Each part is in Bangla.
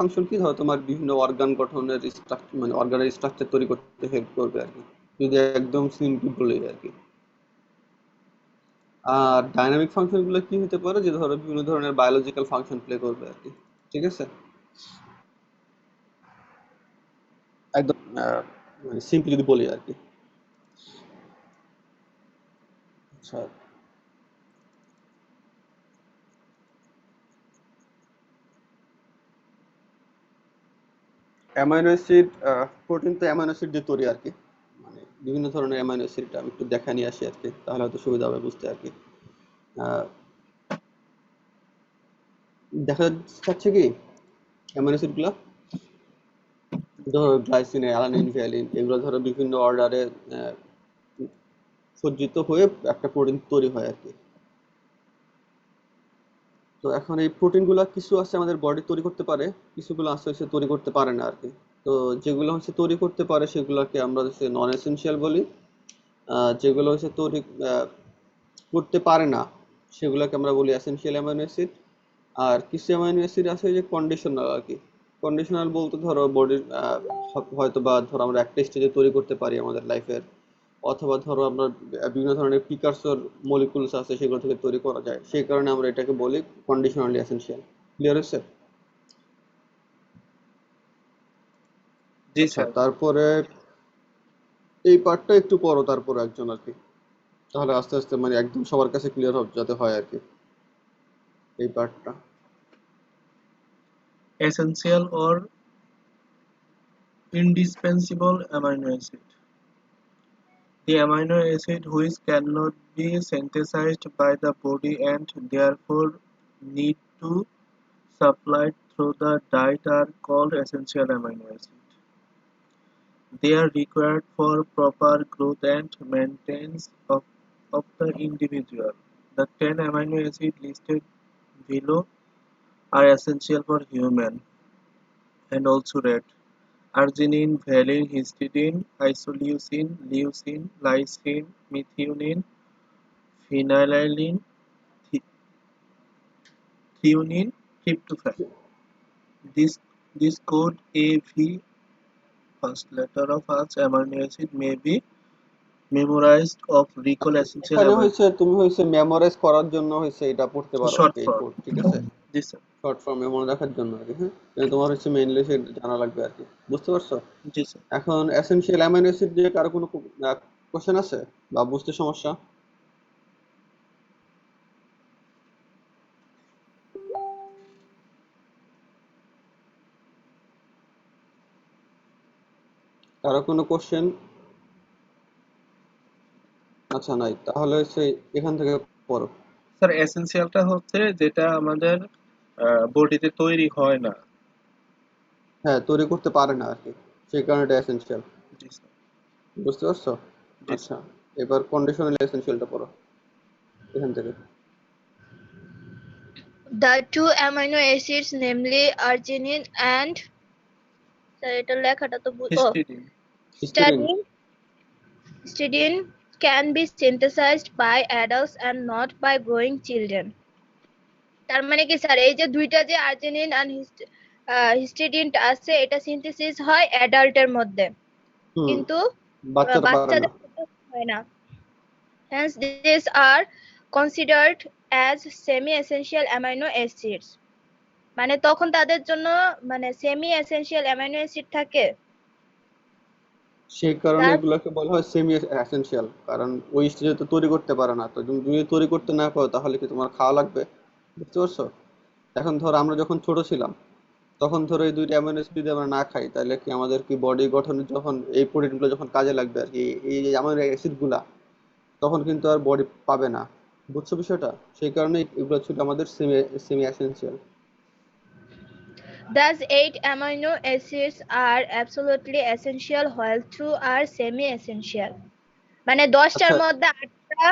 ফাংশন কি, ধরো তোমার বিভিন্ন অর্গান গঠনের স্ট্রাকচার, মানে অর্গানের স্ট্রাকচার তৈরি করতে হেল্প করবে আর কি, যদি একদম সিম্পল বলি আর কি। আর ডাইনামিক ফাংশন গুলো কি হতে পারে, যে ধরো বিভিন্ন ধরনের বায়োলজিক্যাল ফাংশন প্লে করবে আর কি। ঠিক আছে, একদম মানে সিম্পলি যদি বলি আর কি। আচ্ছা, অ্যামাইনো অ্যাসিড, প্রোটিন তো অ্যামাইনো অ্যাসিড দিয়ে তৈরি আর কি। মানে বিভিন্ন ধরনের অ্যামাইনো অ্যাসিড আমি একটু দেখা নিয়ে আসি আর কি, তাহলে হয়তো সুবিধা হবে বুঝতে আর কি। আহ, দেখা যাচ্ছে কি অ্যামাইনো অ্যাসিড গুলা, ধরো গ্লাইসিন, অ্যালানিন, ভ্যালিন, এগুলো ধরো বিভিন্ন অর্ডারে সজ্জিত হয়ে একটা প্রোটিন তৈরি হয় আর কি। তো এখন এই প্রোটিন গুলা কিছু আছে আমাদের বডি তৈরি করতে পারে, কিছুগুলো আছে হচ্ছে তৈরি করতে পারে না আর কি। তো যেগুলো হচ্ছে তৈরি করতে পারে সেগুলোকে আমরা হচ্ছে নন এসেনশিয়াল বলি। যেগুলো হচ্ছে তৈরি করতে পারে না সেগুলোকে আমরা বলি এসেনশিয়াল অ্যামাইনো অ্যাসিড। আর কিছু অ্যামাইনো অ্যাসিড আছে যে কন্ডিশনাল আর কি। কন্ডিশনাল বলতে ধরো বডির হয়তো বা ধরো আমরা একটা স্টেজে তৈরি করতে পারি আমাদের লাইফের, অথবা ধরো আমরা বিভিন্ন ধরনের প্রিকারসর মলিকুলস আছে সেগুলো থেকে তৈরি করা যায়, সেই কারণে আমরা এটাকে বলি কন্ডিশনালি এসেনশিয়াল। ক্লিয়ার হচ্ছে? জি আচ্ছা, স্যার। তারপরে এই পার্টটা একটু পড়ো তারপরে একজন আর কি, তাহলে আস্তে আস্তে মানে একদম সবার কাছে ক্লিয়ার হবে যাতে হয় আর কি এই পার্টটা। Essential or indispensable amino acid. The amino acid which cannot be synthesized by the body and therefore need to supplied through the diet are called essential amino acids. They are required for proper growth and maintenance of the individual. The 10 amino acids listed below are essential for human and also rat. Arginine, valine, histidine, isoleucine, leucine, lysine, methionine, phenylalanine, threonine, tryptophan. This this code AV, first letter of each amino acid, may be memorized of recall essential এখানে amino হয়েছে তুমি হয়েছে মেমোরাইজ করার জন্য হয়েছে এটা পড়তে পারো আর short কি, এই form. কোড। ঠিক আছে, This শর্ট ফর্মে মনে রাখার জন্য আর কি। হ্যাঁ, কিন্তু তোমার হচ্ছে মেইনলি সে জানা লাগবে আর কি, বুঝতে পারছো? this এখন এসেনশিয়াল অ্যামাইনো অ্যাসিড দিয়ে কারো কোনো কোশ্চেন আছে বা বুঝতে সমস্যা? কারো কোনো কোশ্চেন? আচ্ছা, নাই, তাহলে হচ্ছে এখান থেকে পড়ো। স্যার এসেনশিয়ালটা হচ্ছে যেটা আমাদের বডিতে তৈরি হয় না। হ্যাঁ, তৈরি করতে পারে না আর কি, সেই কারণে এটা এসেনশিয়াল। জি স্যার। বুঝতে পারছো? জি আচ্ছা, স্যার। এবার কন্ডিশনাল এসেনশিয়ালটা পড়ো এখান থেকে। The two amino acids, namely arginine and এটার লেখাটা তো histidine. Histidine. histidine can be synthesized by adults and not by growing children. তার মানে কি স্যার, এই যে দুইটা যে আর্জিনিন আর হিস্টিডিন আছে, এটা সিনথেসিস হয় অ্যাডাল্টের মধ্যে, হুম, কিন্তু বাচ্চারা পারে না। বাচ্চাদের মধ্যে হয় না। Hence these are considered as semi-essential amino acids. মানে তখন তাদের জন্য মানে সেমি এসেনশিয়াল অ্যামাইনো অ্যাসিড থাকে। সেই কারণে তার এগুলোকে বলা হয় সেমি এসেনশিয়াল, কারণ ওই স্টেজে তো তৈরি করতে পারে না। তো তুমি যদি তৈরি করতে না পারো তাহলে কি তোমার খাওয়া লাগবে? বুঝতে পারছো? এখন ধরো আমরা যখন ছোট ছিলাম তখন ধরো এই দুইটা অ্যামিনো অ্যাসিড যদি আমরা না খাই তাহলে কি আমাদের কি বডি গঠনে যখন এই প্রোটিন গুলো যখন কাজে লাগবে আর কি, এই অ্যামিনো অ্যাসিড গুলা, তখন কিন্তু আর বডি পাবে না। বুঝছো বিষয়টা? সেই কারণে এগুলো ছিল আমাদের semi semi essential. thus 8 amino acids are absolutely essential while 2 are semi essential. মানে 10টার আচ্ছা, মধ্যে 8টা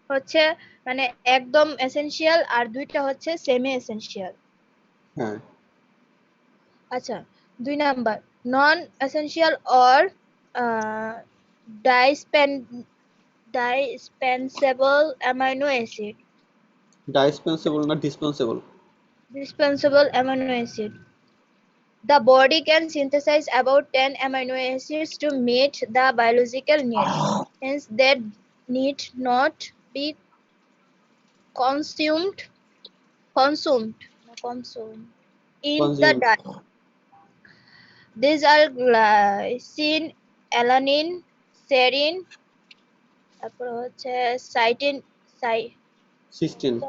হচ্ছে মানে একদম এসেনশিয়াল আর 2টা হচ্ছে সেমি এসেনশিয়াল। হ্যাঁ, আচ্ছা, 2 নাম্বার নন এসেনশিয়াল অর ডাইসপেন dispensable amino acid. ডাইসপেন্সেবল না dispensable? Dispensable amino acid. The body can synthesize about 10 amino acids to meet the biological needs. Hence, they need not be consumed, consumed in the Consumed. diet. These are glycine, alanine, serine, তারপর হচ্ছে Cysteine.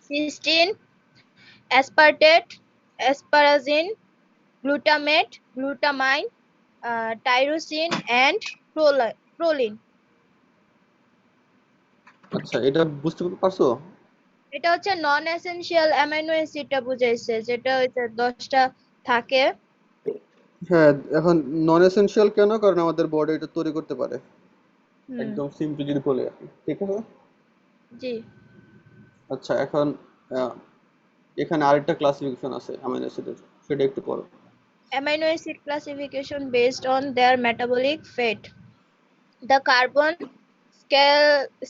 cysteine, aspartate, asparagine, glutamate, glutamine, tyrosine, and proline. আচ্ছা, এটা বুঝতে পারছো? এটা হচ্ছে নন এসেনশিয়াল অ্যামাইনো অ্যাসিডটা বুঝাইছে, যেটা হচ্ছে 10টা থাকে। হ্যাঁ, এখন নন এসেনশিয়াল কেন? কারণ আমাদের বডি এটা তৈরি করতে পারে। হুম, একদম সিম্পলি যদি বলি আর কি। ঠিক আছে? জি। আচ্ছা, এখন আহ, এখানে আরেকটা ক্লাসিফিকেশন আছে অ্যামাইনো অ্যাসিডের, সেটা একটু পড়ো। Amino acid classification based on their metabolic fate. The carbon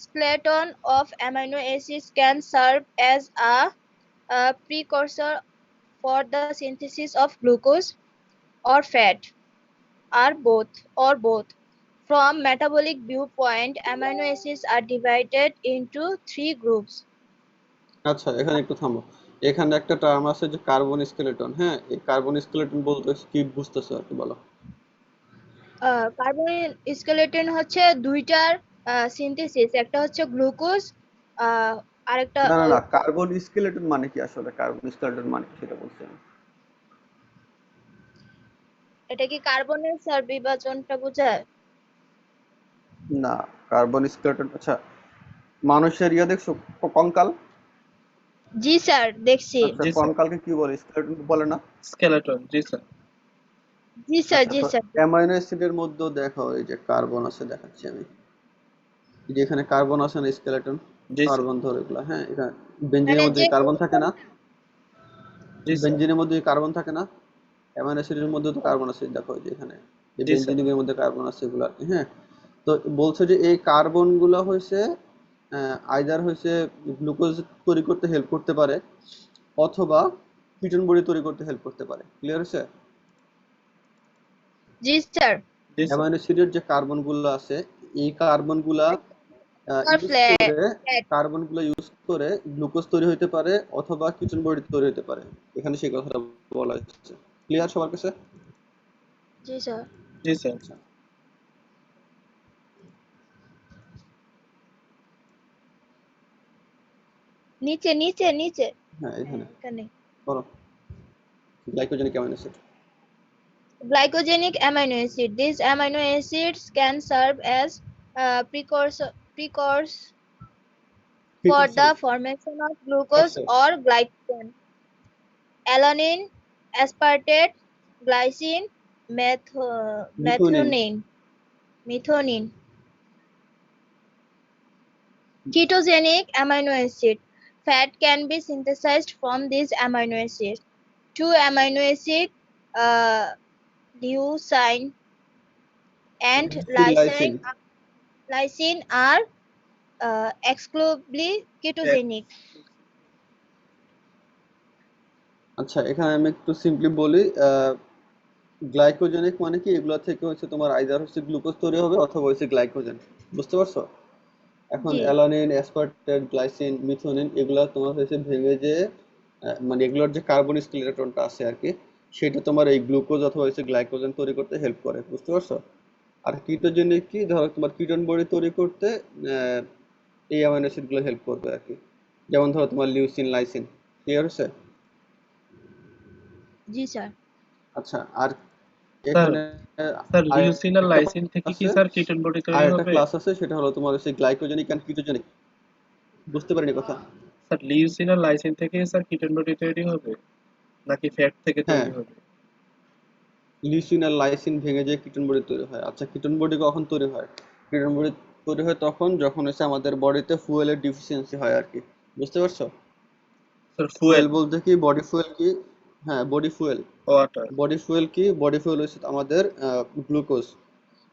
skeleton of amino acids can serve as a precursor for the synthesis of glucose or fat, or both. From metabolic viewpoint, amino acids are divided into 3 groups. আচ্ছা, এখানে একটু থামো। এখানে একটা টার্ম আছে যে কার্বন স্কেলেটন। হ্যাঁ, এই কার্বন স্কেলেটন বলতে কি বুঝতেছো আর কি বলো? কার্বন স্কেলেটন হচ্ছে দুইটার সিনথেসিস, একটা হচ্ছে গ্লুকোজ, আরেকটা না না না, কার্বন স্কেলেটন মানে কি আসলে? কার্বন স্কেলেটন মানে কি সেটা বলছি আমি। এটা কি কার্বনের স্যার বিভাজনটা বোঝায়? না, কার্বন স্কেলেটন আচ্ছা, মানুষের দেখছো কঙ্কাল? জি স্যার, দেখছি। আচ্ছা, জি স্যার, কঙ্কালকে কি বলে? স্কেলেটন বলে না? স্কেলেটন, জি স্যার। জি স্যার, আচ্ছা, জি তো স্যার। অ্যামাইনো অ্যাসিডের মধ্যেও দেখো এই যে কার্বন আছে, দেখাচ্ছি আমি। এই যে এখানে কার্বন আছে না, স্কেলেটন, জি স্যার, কার্বন ধরো এগুলা। হ্যাঁ, এখানে বেঞ্জিনের মানে মধ্যে যে কার্বন থাকে না? জি স্যার, বেঞ্জিনের মধ্যে কার্বন থাকে না? অ্যামাইনো অ্যাসিডের মধ্যে তো কার্বন আছে, দেখো এই যে এখানে এই জি স্যার। বেঞ্জিনের মধ্যে কার্বন আছে এগুলো আর কি। হ্যাঁ, তো বলছে যে এই কার্বন গুলো হয়েছে আইদার হয়েছে গ্লুকোজ তৈরি করতে হেল্প করতে পারে, অথবা কিটোন বডি তৈরি করতে হেল্প করতে পারে। ক্লিয়ার হয়েছে? জি স্যার। জি স্যার। অ্যামাইনো অ্যাসিডের যে কার্বন গুলো আছে, এই কার্বন গুলা আর ইউজ ফ্ল্যাট। করে, কার্বন গুলো ইউজ করে গ্লুকোজ তৈরি হতে পারে, অথবা কিটোন বডি তৈরি হতে পারে। এখানে সেই কথাটা বলা হচ্ছে। ক্লিয়ার সবার কাছে? জি স্যার। জি স্যার। আচ্ছা, নিচে নিচে নিচে। হ্যাঁ হ্যাঁ, এখানে এখানে। করো। Glycogenic amino acid. Glycogenic amino acid. These amino acids can serve as precursors for the প্রিকুরসর। formation of glucose প্রিকুরসর। or glycogen. Alanine, aspartate, glycine, methionine. methionine. Ketogenic amino acid. Fat can be synthesized from these amino acids. Two amino acids, uh, leucine and lysine. lysine are exclusively ketogenic. আচ্ছা, এখানে আমি একটু সিম্পলি বলি। গ্লাইকোজেনিক মানে কি, এগুলা থেকে হচ্ছে তোমার আইদার হচ্ছে গ্লুকোজ তৈরি হবে, অথবা হচ্ছে গ্লাইকোজেন। বুঝতে পারছো? এখন জি, অ্যালানিন, অ্যাসপার্টেট, গ্লাইসিন, মিথিওনিন এগুলা তোমার হচ্ছে ভেঙে যে মানে এগুলোর যে কার্বন স্কেলেটনটা আছে আর কি, সেটা তোমার এই গ্লুকোজ অথবা হচ্ছে গ্লাইকোজেন তৈরি করতে হেল্প করে। বুঝতে পারছো? আর কিটোজেনিক কি, ধরো তোমার কিটোন বডি তৈরি করতে আহ, এই অ্যামাইনো অ্যাসিড গুলো হেল্প করবে আর কি। যেমন ধরো তোমার লিউসিন, লাইসিন। ক্লিয়ার হচ্ছে? জি স্যার। আচ্ছা, আর স্যার, এখানে স্যার লিউসিন আর আরেকটা লাইসিন থেকে কি আছে, স্যার কিটোন বডি তৈরি আরেকটা হবে? ক্লাস আছে, সেটা হলো তোমার হচ্ছে গ্লাইকোজেনিক অ্যান্ড কিটোজেনিক। বুঝতে পারিনি কথা? স্যার লিউসিন আর লাইসিন থেকে স্যার কিটোন বডি তৈরি হবে নাকি ফ্যাট থেকে হ্যাঁ, তৈরি হবে? লিউসিন আর লাইসিন ভেঙে যে কিটোন বডি তৈরি হয়। আচ্ছা, কিটোন বডি কখন তৈরি হয়? কিটোন বডি তৈরি হয় তখন যখন হচ্ছে আমাদের বডিতে ফুয়েলের ডিফিসিয়েন্সি হয় আর কি। বুঝতে পারছো? স্যার ফুয়েল, ফুয়েল বলতে কি, বডি ফুয়েল কি? হ্যাঁ, body fuel. Water. Body fuel কি? বডি ফুয়েল হচ্ছে আমাদের গ্লুকোজ।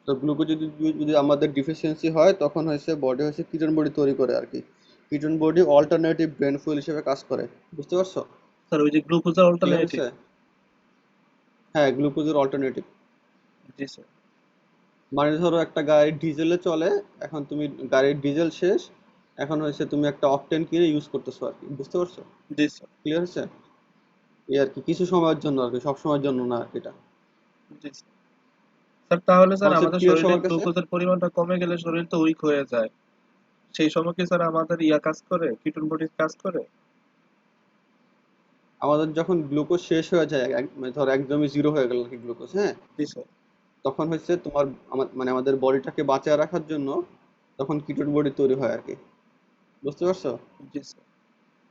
তো গ্লুকোজ যদি যদি আমাদের ডিফিসিয়েন্সি হয়, তখন হচ্ছে বডি হচ্ছে কিটোন বডি তৈরি করে আর কি। Ketone body alternative brain fuel হিসেবে কাজ করে। বুঝতে পারছো? স্যার ওই যে গ্লুকোজের ক্লিয়ার অল্টারনেটিভ। হয়েছে? হ্যাঁ, গ্লুকোজের অল্টারনেটিভ। জি স্যার। মানে ধরো একটা গাড়ি ডিজেলে চলে, এখন তুমি গাড়ির ডিজেল শেষ, এখন হয়েছে তুমি একটা অকটেন কিনে ইউজ করতেছো আর কি, বুঝতে পারছো? জি স্যার। ক্লিয়ার হয়েছে? এই আর কি, কিছু সময়ের জন্য আর কি, সব সময়ের জন্য না আর কি এটা। জি স্যার। স্যার তাহলে স্যার কনসেপ্ট আমাদের ক্লিয়ার শরীরে সবার কাছে? গ্লুকোজের পরিমাণটা কমে গেলে শরীর তো উইক হয়ে যায়, সেই সময় কি স্যার আমাদের ইয়া কাজ করে, কিটোন বডি কাজ করে? আমাদের যখন গ্লুকোজ শেষ হয়ে যায়, মানে ধর একদমই জিরো হয়ে গেল আর কি গ্লুকোজ, হ্যাঁ, জি স্যার। তখন হচ্ছে তোমার মানে আমাদের বডিটাকে বাঁচায় রাখার জন্য তখন কিটোন বডি তৈরি হয় আর কি, বুঝতে পারছো? জি স্যার।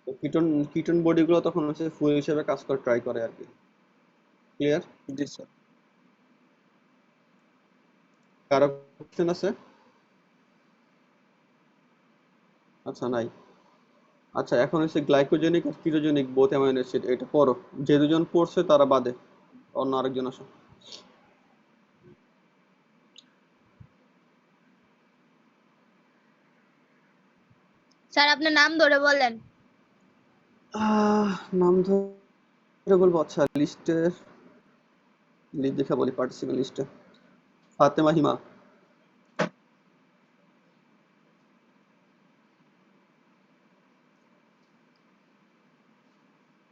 তো কিটোন কিটোন বডি গুলো তখন হচ্ছে ফুয়েল হিসেবে কাজ করে ট্রাই করে আর কি। ক্লিয়ার? জি স্যার। কারো কোশ্চেন আছে? আচ্ছা, নাই। আচ্ছা, এখন হচ্ছে গ্লাইকোজেনিক আর কিটোজেনিক বোথ অ্যামাইনো অ্যাসিড, এটা পড়ো। যে দুজন পড়ছে তারা বাদে অন্য আরেকজন আসো। স্যার আপনার নাম ধরে বলেন। আহ, নাম ধরে বলবো? আচ্ছা, লিস্টের লিস্ট দেখে বলি, পার্টিসিপেন্ট লিস্টে ফাতেমা হিমা।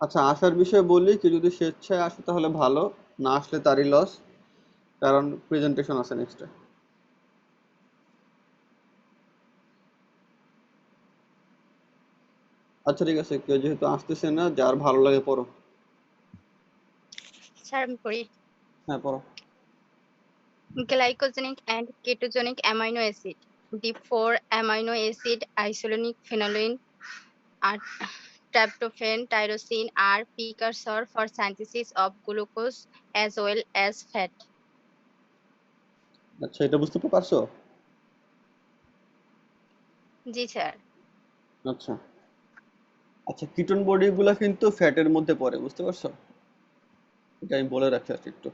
আচ্ছা, আসার বিষয়ে বললি, কেউ যদি স্বেচ্ছায় আসে তাহলে ভালো, না আসলে তারই লস, কারণ প্রেজেন্টেশন আছে নেক্সটে। আচ্ছা, ঠিক আছে, কেউ যেহেতু আসতেছে না, যার ভালো লাগে পড়ো। স্যার আমি পড়ি। হ্যাঁ, পড়ো। Glycogenic and ketogenic amino acid. The four amino acid isolanic phenylalanine and tryptophan tyrosine are precursor for synthesis of glucose as well as fat. আচ্ছা, এটা বুঝতে পারছো? জি স্যার। আচ্ছা। আচ্ছা, কিটোন বডি গুলা কিন্তু ফ্যাটের মধ্যে পড়ে, বুঝতে পারছো? এটা আমি বলে রাখি আর কি একটু।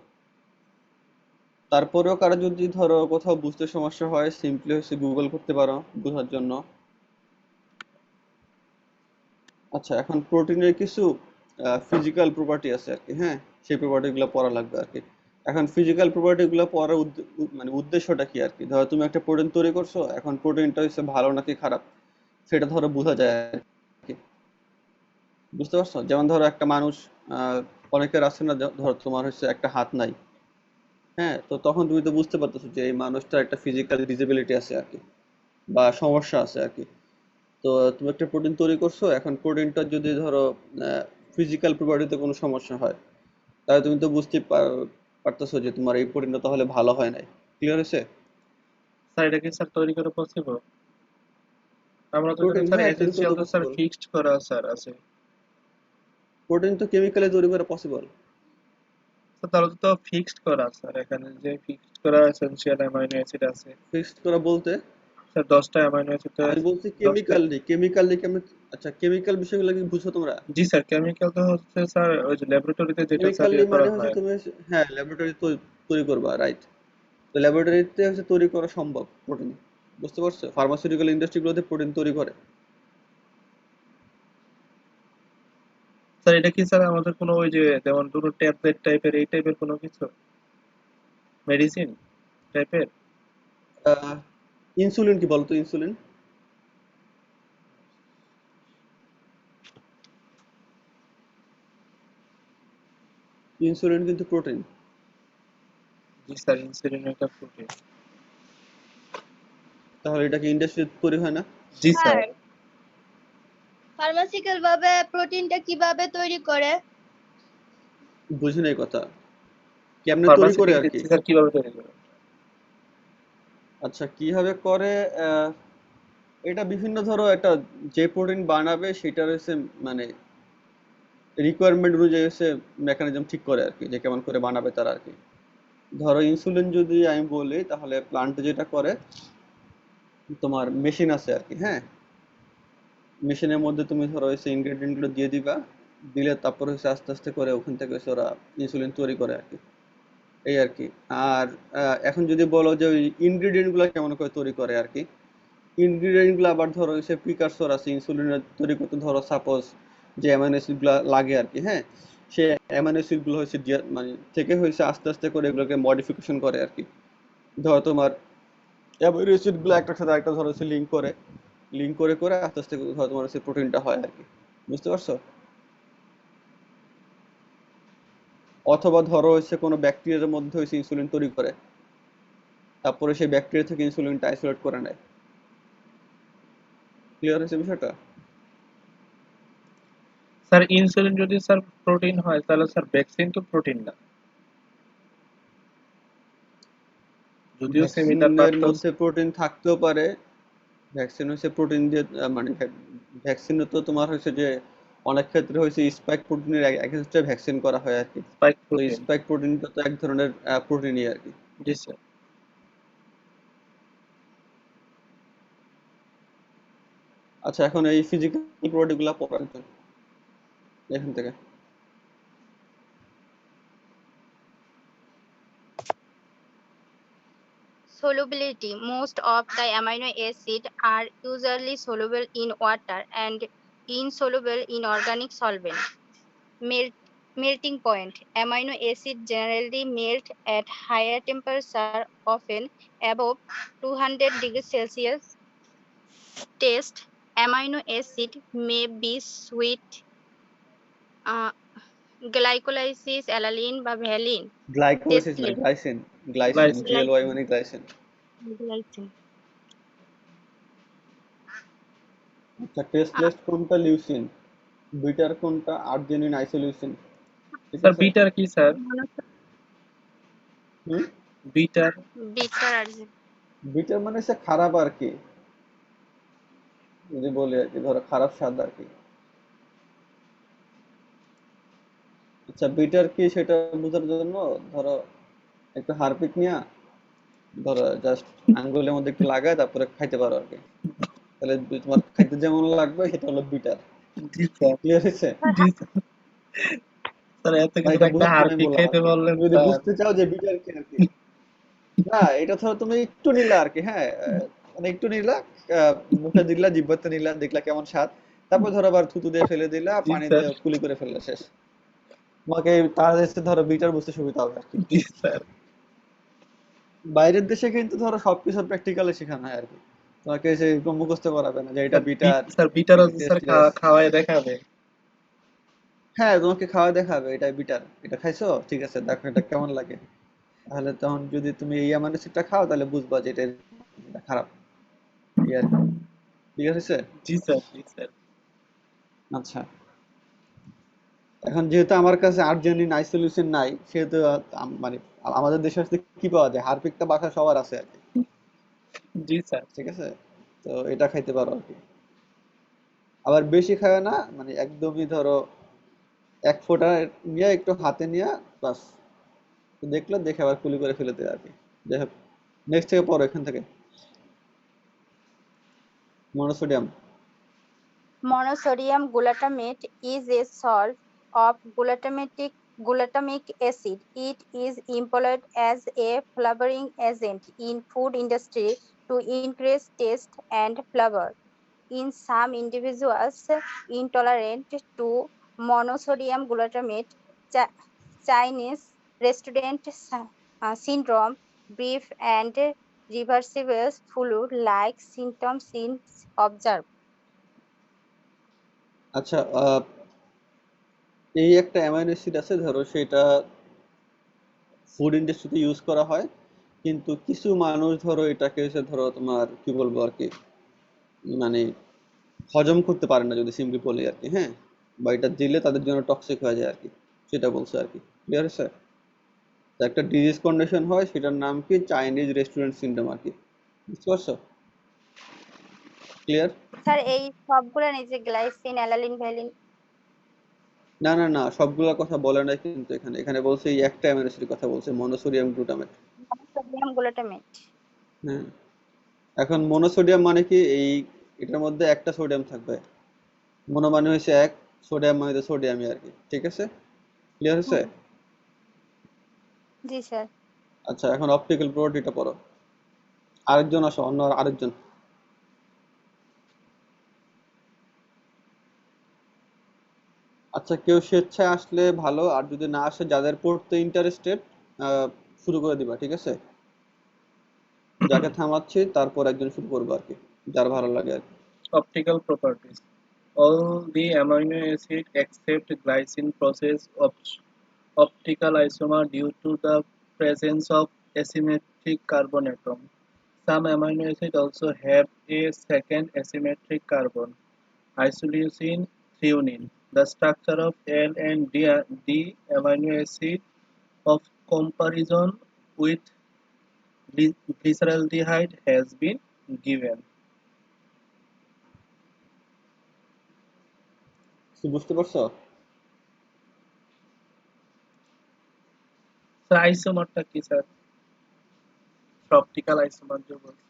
তারপরেও কারো যদি ধরো কোথাও বুঝতে সমস্যা হয়, সিম্পলি হচ্ছে গুগল করতে পারো বোঝার জন্য। আচ্ছা, এখন প্রোটিনের কিছু ফিজিক্যাল প্রপার্টি আছে আর কি, হ্যাঁ, সেই প্রপার্টি গুলো পড়া লাগবে আর কি। এখন ফিজিক্যাল প্রপার্টি গুলো পড়ার মানে উদ্দেশ্যটা কি আর কি? ধরো তুমি একটা প্রোটিন তৈরি করছো, এখন প্রোটিনটা হচ্ছে ভালো নাকি খারাপ সেটা ধরো বোঝা যায় আর কি, বুঝতে পারছো? যেমন ধরো একটা মানুষ, আহ অনেকের আছে না, ধরো তোমার হচ্ছে একটা হাত নাই, হ্যাঁ, তো তখন তুমি তো বুঝতে পারতেছো যে এই মানুষটার একটা ফিজিক্যাল ডিসেবিলিটি আছে আর কি, বা সমস্যা আছে আর কি। তো তুমি একটা প্রোটিন তৈরি করছো, এখন প্রোটিনটা যদি ধরো ফিজিক্যাল প্রপার্টিতে কোনো সমস্যা হয়, তাহলে তুমি তো বুঝতে পারতেছো যে তোমার এই প্রোটিনটা তাহলে ভালো হয় নাই। ক্লিয়ার হয়েছে? স্যার এটা কি স্যার তৈরি করা পসিবল? আমরা তো এখানে প্রোটিন, স্যার হ্যাঁ, তৈরি এসেনশিয়াল করতে তো স্যার পসিবল। ফিক্সড করা স্যার আছে। প্রোটিন তো কেমিক্যালি তৈরি করা পসিবল। তো তাহলে তো ফিক্সড করা স্যার, এখানে যে ফিক্সড করা এসেনশিয়াল অ্যামাইনো অ্যাসিড আছে ফিক্সড করা বলতে? স্যার 10টা অ্যামাইনো অ্যাসিড, আমি বলছি 10টা। কেমিক্যালি কেমন? আচ্ছা, কেমিক্যাল বিষয়গুলো কি বুঝছো তোমরা? জি স্যার, কেমিক্যাল তো হচ্ছে স্যার ওই যে ল্যাবরেটরিতে যেটা স্যার কেমিক্যালি ইয়ে করা মানে হচ্ছে হয়। তুমি হ্যাঁ, ল্যাবরেটরি তৈরি করবা, রাইট? তো ল্যাবরেটরিতে হচ্ছে তৈরি করা সম্ভব প্রোটিন, বুঝতে পারছো? ফার্মাসিউটিক্যাল ইন্ডাস্ট্রিগুলোতে প্রোটিন তৈরি করে। স্যার এটা কি স্যার আমাদের কোনো ওই যে যেমন ধরুন ট্যাবলেট টাইপের এই টাইপের কোনো কিছু, মেডিসিন টাইপের? ইনসুলিন কি বলতো? ইনসুলিন, ইনসুলিন কিন্তু প্রোটিন। জি স্যার, ইনসুলিন একটা প্রোটিন। তাহলে এটা কি ইন্ডাস্ট্রিতে তৈরি হয় না? জি স্যার। স্যার ফার্মাসিক্যাল ভাবে প্রোটিনটা কিভাবে তৈরি করে? বুঝি নাই কথা, কেমনে তৈরি করে আর কি? ফার্মাসিউটিক্যাল স্যার কিভাবে তৈরি করে? আচ্ছা, কিভাবে করে? আহ, এটা বিভিন্ন, ধরো একটা যে প্রোটিন বানাবে সেটার হচ্ছে মানে রিকোয়ারমেন্ট অনুযায়ী হচ্ছে মেকানিজম ঠিক করে আর কি, যে কেমন করে বানাবে তারা আর কি। ধরো ইনসুলিন যদি আমি বলি, তাহলে প্লান্টে যেটা করে, তোমার মেশিন আছে আর কি, হ্যাঁ, মেশিনের মধ্যে তুমি ধরো হচ্ছে ইনগ্রেডিয়েন্ট গুলো দিয়ে দিবা, দিলে তারপর হচ্ছে আস্তে আস্তে করে ওখান থেকে হচ্ছে ওরা ইনসুলিন তৈরি করে আর কি, এই আর কি। আর এখন যদি বলো যে ওই ইনগ্রেডিয়েন্ট গুলো কেমন করে তৈরি করে আর কি, ইনগ্রেডিয়েন্ট গুলো আবার ধরো প্রিকারসর আছে ইনসুলিনের তৈরি করতে, ধরো সাপোজ যে অ্যামাইনো অ্যাসিড গুলা লাগে আর কি, হ্যাঁ, সে অ্যামাইনো অ্যাসিড গুলো হচ্ছে মানে থেকে হয়েছে আস্তে আস্তে করে এগুলোকে মডিফিকেশন করে আর কি। ধরো তোমার অ্যামাইনো অ্যাসিড গুলো একটার সাথে একটা ধরো হচ্ছে লিঙ্ক করে করে আস্তে আস্তে ধরো তোমার হচ্ছে প্রোটিনটা হয় আর কি। বুঝতে পারছো? অথবা ধরো হচ্ছে কোনো ব্যাকটেরিয়ার মধ্যে হচ্ছে ইনসুলিন তৈরি করে, তারপরে সেই ব্যাকটেরিয়া থেকে ইনসুলিনটা আইসোলেট করে নেয়। ক্লিয়ার হয়েছে বিষয়টা? স্যার ইনসুলিন যদি স্যার প্রোটিন হয় তাহলে স্যার ভ্যাকসিন তো প্রোটিন না, যদিও সিমিলার ভ্যাকসিনের পারতো। মধ্যে প্রোটিন থাকতেও পারে। ভ্যাকসিন হচ্ছে প্রোটিন দিয়ে মানে ভ্যাকসিনে তো তোমার হচ্ছে যে অনেক ক্ষেত্রে হচ্ছে স্পাইক প্রোটিনের এগেনস্টে ভ্যাকসিন করা হয় আর কি। স্পাইক তো প্রোটিন। স্পাইক প্রোটিনটা তো এক ধরনের প্রোটিনই আর কি। জি স্যার। আচ্ছা, এখন এই ফিজিক্যাল প্রপার্টিগুলো পড়ার জন্য এখান থেকে Solubility. Most of the amino acids are usually soluble in water and insoluble in organic solvent. Melt, Melting point. Amino acids generally melt at higher temperature, often above 200 degrees Celsius. Taste. Amino acid may be sweet, uh, glycolysis, alanine বা valine. গ্লাইকোলাইসিস না, Tasteless. Glycine. Glycine, glycine. GLY Glycine. মানে গ্লাইসিন। Glycine. আচ্ছা, টেস্টলেস কোনটা? লিউসিন। বিটার কোনটা? Arginine isoleucine. ঠিক স্যার আছে? বিটার কি স্যার? হুম? বিটার। Bitter argin. বিটার মানে হচ্ছে খারাপ আর কি, যদি বলি আর কি, ধরো খারাপ স্বাদ আর কি। আচ্ছা, বিটার কি সেটা বোঝার জন্য ধরো একটু হারপিক নিয়া ধরো জাস্ট আঙ্গুলের মধ্যে একটু লাগায় তারপরে খাইতে পারো আর কি। তাহলে তোমার খাইতে যেমন লাগবে সেটা হলো বিটার। জি স্যার। ক্লিয়ার হয়েছে? জি স্যার। স্যার এত বা কিছু এটা একটা বোঝার জন্য হারপিক বললাম আর খাইতে কি। বললেন তুমি যদি স্যার। বুঝতে চাও যে বিটার কি আর কি, না এটা ধরো তুমি একটু নিলা আর কি, হ্যাঁ মানে একটু নিলা, মুখে দিলা, জিহ্বাতে নিলা, দেখলা কেমন স্বাদ, তারপর ধরো আবার থুতু দিয়ে ফেলে দিলা, জি পানি স্যার। দিয়ে কুলি করে ফেললা, শেষ। তোমাকে তার দেশে ধরো বিটার বুঝতে সুবিধা হবে আর কি। জি স্যার। বাইরের দেশে কিন্তু ধরো সবকিছু প্র্যাকটিক্যালি শেখানো হয় আর কি। তোমাকে সে মুখস্থ করাবে না যে এটা স্যার বিটার, স্যার বিটারও এটা স্যার টেস্টলেস। খাওয়ায় দেখাবে। হ্যাঁ, তোমাকে খাওয়া দেখাবে এটা বিটার, এটা খাইছো, ঠিক আছে দেখো এটা কেমন লাগে। তাহলে তখন যদি তুমি এই আমার সেটা খাও তাহলে বুঝবা যে এটা খারাপ, এই আর কি। ঠিক আছে? জি স্যার। জি স্যার। আচ্ছা, এখন যেহেতু আমার কাছে আর্জেনিন আইসোলিউশন নাই, সেহেতু মানে আমাদের দেশে আসলে কি পাওয়া যায়, হারপিকটা বাসা সবার আছে আর কি। জি স্যার। ঠিক আছে? তো এটা খাইতে পারো আর কি। আবার বেশি খায় না, মানে একদমই ধরো এক ফোঁটা নিয়ে একটু হাতে নিয়ে বাস দেখলো, দেখে আবার কুলি করে ফেলে দেয় আর কি। যাই হোক, নেক্সট থেকে পড়ো এখান থেকে। Monosodium. Monosodium glutamate is a salt of glutamic acid. It is employed as a flavoring agent in food industry to increase taste and flavor. In some individuals intolerant to monosodium glutamate, Chi- Chinese restaurant syndrome, brief and reversible flu-like symptoms is observed. আচ্ছা, এই একটা অ্যামাইনো অ্যাসিড আছে ধরো, সেটা ফুড ইন্ডাস্ট্রিতে ইউজ করা হয়, কিন্তু কিছু মানুষ ধরো এটাকে এসে ধরো তোমার কি বলবো আর কি, মানে হজম করতে পারে না যদি সিম্পলি বলি আর কি, হ্যাঁ, বা এটা দিলে তাদের জন্য টক্সিক হয়ে যায় আর কি, সেটা বলছে আর কি। ক্লিয়ার হয়েছে? তো একটা ডিজিজ কন্ডিশন হয়, সেটার নাম কি চাইনিজ রেস্টুরেন্ট সিনড্রোম আর কি। বুঝতে পারছো? ক্লিয়ার? স্যার এই সবগুলো নিচে গ্লাইসিন অ্যালানিন ভ্যালিন না না না, সবগুলোর কথা বলে নাই কিন্তু, এখানে এখানে বলছে এই একটা অ্যামিনো অ্যাসিডের কথা বলছে, মনোসোডিয়াম গ্লুটামেট। সোডিয়াম গ্লুটামেট হ্যাঁ, এখন মনোসোডিয়াম মানে কি, এটার মধ্যে একটা সোডিয়াম থাকবে। মনো মানে হয়েছে এক, সোডিয়াম মানে তো সোডিয়ামই আর কি। ঠিক আছে? ক্লিয়ার হয়েছে? জি স্যার আচ্ছা, এখন অপটিক্যাল প্রপার্টিটা পড়ো। আরেকজন আসো, অন্য আরেকজন। আচ্ছা, কেউ স্বেচ্ছায় আসলে ভালো, আর যদি না আসে, যাদের পড়তে ইন্টারেস্টেড শুরু করে দিবা, ঠিক আছে? যাকে থামাচ্ছি তারপর একজন শুরু করবো আর কি, যার ভালো লাগে আর কি। Optical properties. All the amino acid except glycine process optical isomer due to the presence of asymmetric carbon atom. Some amino acids also have a second asymmetric carbon, isoleucine threonine. The structure of L and D amino acid of comparison with glyceraldehyde has been given. কি বুঝতে পারছো? স্যার আইসোমারটা কি স্যার? অপটিক্যাল আইসোমার যে বলছি।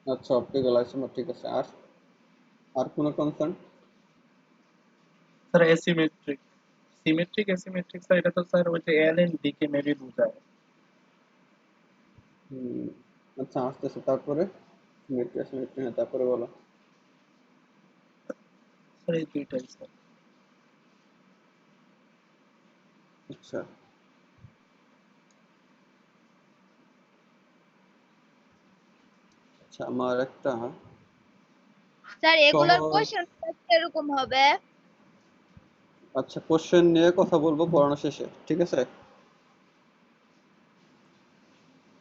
আচ্ছা, অপটিক্যাল আইসোমার, ঠিক আছে। আর আর কোনো concern? Sir asymmetric. Symmetric asymmetric sir এটা তো স্যার ওই যে এল এন্ড ডি কে মেবি বোঝায়। হুম, আচ্ছা, আসতেছে। তারপরে সিমেট্রি, সিমেট্রি, হ্যাঁ, তারপরে বলো। স্যার এই দুইটাই স্যার। আচ্ছা আচ্ছা, আমার একটা স্যার এগুলোর সহজ, কোশ্চেন এরকম হবে। আচ্ছা, কোশ্চেন নিয়ে কথা বলবো পড়ানো শেষে, ঠিক আছে?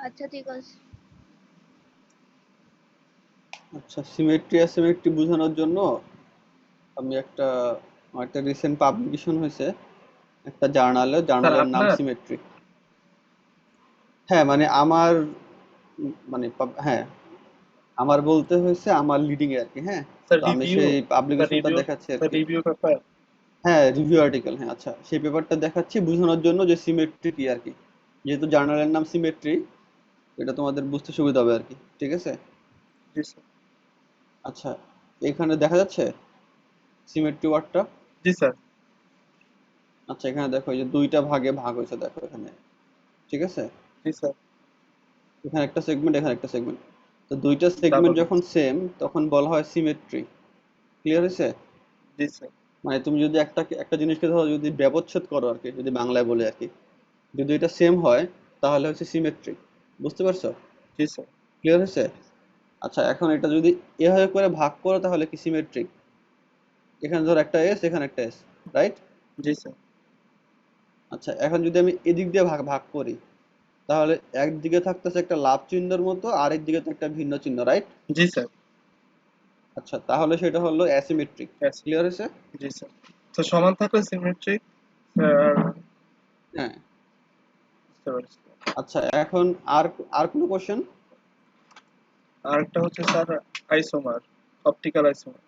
আচ্ছা ঠিক আছে। আচ্ছা, সিমেট্রি অ্যাসিমেট্রি বোঝানোর জন্য আমি আমার একটা রিসেন্ট পাবলিকেশন হয়েছে একটা জার্নালে, স্যার জার্নালের নাম আপনার? সিমেট্রি। হ্যাঁ, মানে আমার মানে হ্যাঁ, আমার বলতে হয়েছে আমার লিডিং এ আর কি। হ্যাঁ, স্যার তো আমি রিভিউ? সেই স্যার পাবলিকেশনটা রিভিউ? দেখাচ্ছি আর স্যার কি। Review paper? হ্যাঁ, রিভিউ আর্টিকেল, হ্যাঁ। আচ্ছা, সেই পেপারটা দেখাচ্ছি বোঝানোর জন্য যে সিমেট্রি কি আর কি। যেহেতু জার্নালের নাম সিমেট্রি, এটা তোমাদের বুঝতে সুবিধা হবে আর কি, ঠিক আছে? জি স্যার। আচ্ছা, এখানে দেখা যাচ্ছে সিমেট্রি ওয়ার্ডটা? জি স্যার। আচ্ছা, এখানে দেখো, এই যে দুইটা ভাগে ভাগ হয়েছে, দেখো এখানে, ঠিক আছে? জি স্যার। এখানে একটা সেগমেন্ট, এখানে একটা সেগমেন্ট। তো দুইটা সেগমেন্ট ডাবল যখন সেম, তখন বলা হয় সিমেট্রি। ক্লিয়ার হয়েছে? জি স্যার। মানে তুমি যদি একটা জিনিসকে ধরো, যদি ব্যবচ্ছেদ করো আর কি, যদি বাংলায় বলে আর কি, যদি এটা সেম হয়, তাহলে হচ্ছে সিমেট্রিক। বুঝতে পারছো? জি স্যার। ক্লিয়ার হয়েছে? আচ্ছা, এখন এটা যদি এভাবে করে ভাগ করো, তাহলে কি সিমেট্রিক? এখানে ধরো একটা এস, এখানে একটা এস, রাইট? জি স্যার। আচ্ছা, এখন যদি আমি এদিক দিয়ে ভাগ ভাগ করি, তাহলে একদিকে থাকতেছে একটা লাভ চিহ্নের মতো, আর একদিকে তো একটা ভিন্ন চিহ্ন, রাইট? জি স্যার। আচ্ছা, তাহলে সেটা হলো অ্যাসিমেট্রিক। Yes. ক্লিয়ার হয়েছে? জি স্যার। তো সমান থাকলে সিমেট্রিক স্যার। হ্যাঁ। বুঝতে পারছি। আচ্ছা, এখন আর আর কোনো কোশ্চেন? আরেকটা হচ্ছে sir isomer, optical isomer.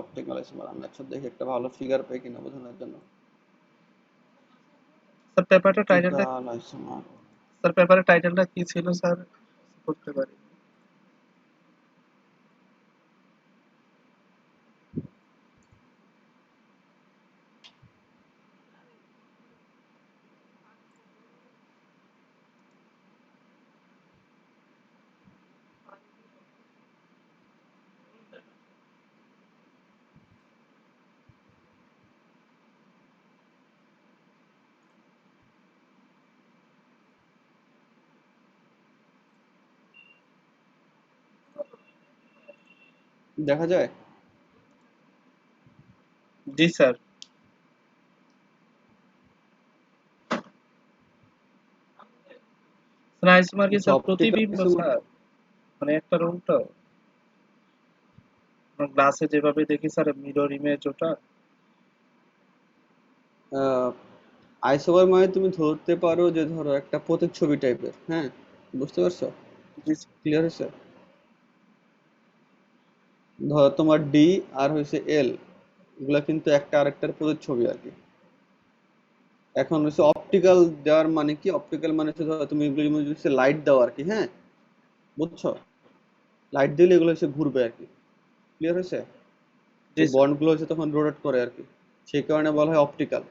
Optical isomer, আমরা একসাথে দেখি একটা ভালো ফিগার পাই কিনা বোঝানোর জন্য। স্যার পেপারটা টাইটেলটা, অপটিক্যাল আইসোমার, স্যার পেপারের টাইটেলটা কি ছিল স্যার? করতে পারি। দেখা যায়? জি স্যার। স্যার আইসোমার কি আচ্ছা, স্যার অপটিক্যাল প্রতিবিম্ব আইসোমার, স্যার? মানে একটা উল্টো গ্লাসে যেভাবে দেখি স্যার মিরর ইমেজ ওটা? আইসোমার মানে তুমি ধরতে পারো যে ধরো একটা প্রতিচ্ছবি টাইপের, হ্যাঁ। বুঝতে পারছো? জি স্যার। ক্লিয়ার হয়েছে? ধরো তোমার ডি আর হয়েছে এল, এগুলা কিন্তু একটা আরেকটার প্রতিচ্ছবি আর কি। এখন হচ্ছে অপটিক্যাল দেওয়ার মানে কি, অপটিক্যাল মানে হচ্ছে ধরো তুমি এগুলো হচ্ছে লাইট দাও আর কি, হ্যাঁ। বুঝছো? লাইট দিলে এগুলো হচ্ছে ঘুরবে আর কি। ক্লিয়ার হয়েছে? জি এই স্যার। বন্ড গুলো হচ্ছে তখন রোটেট করে আর কি, সেই কারণে বলা হয় অপটিক্যাল।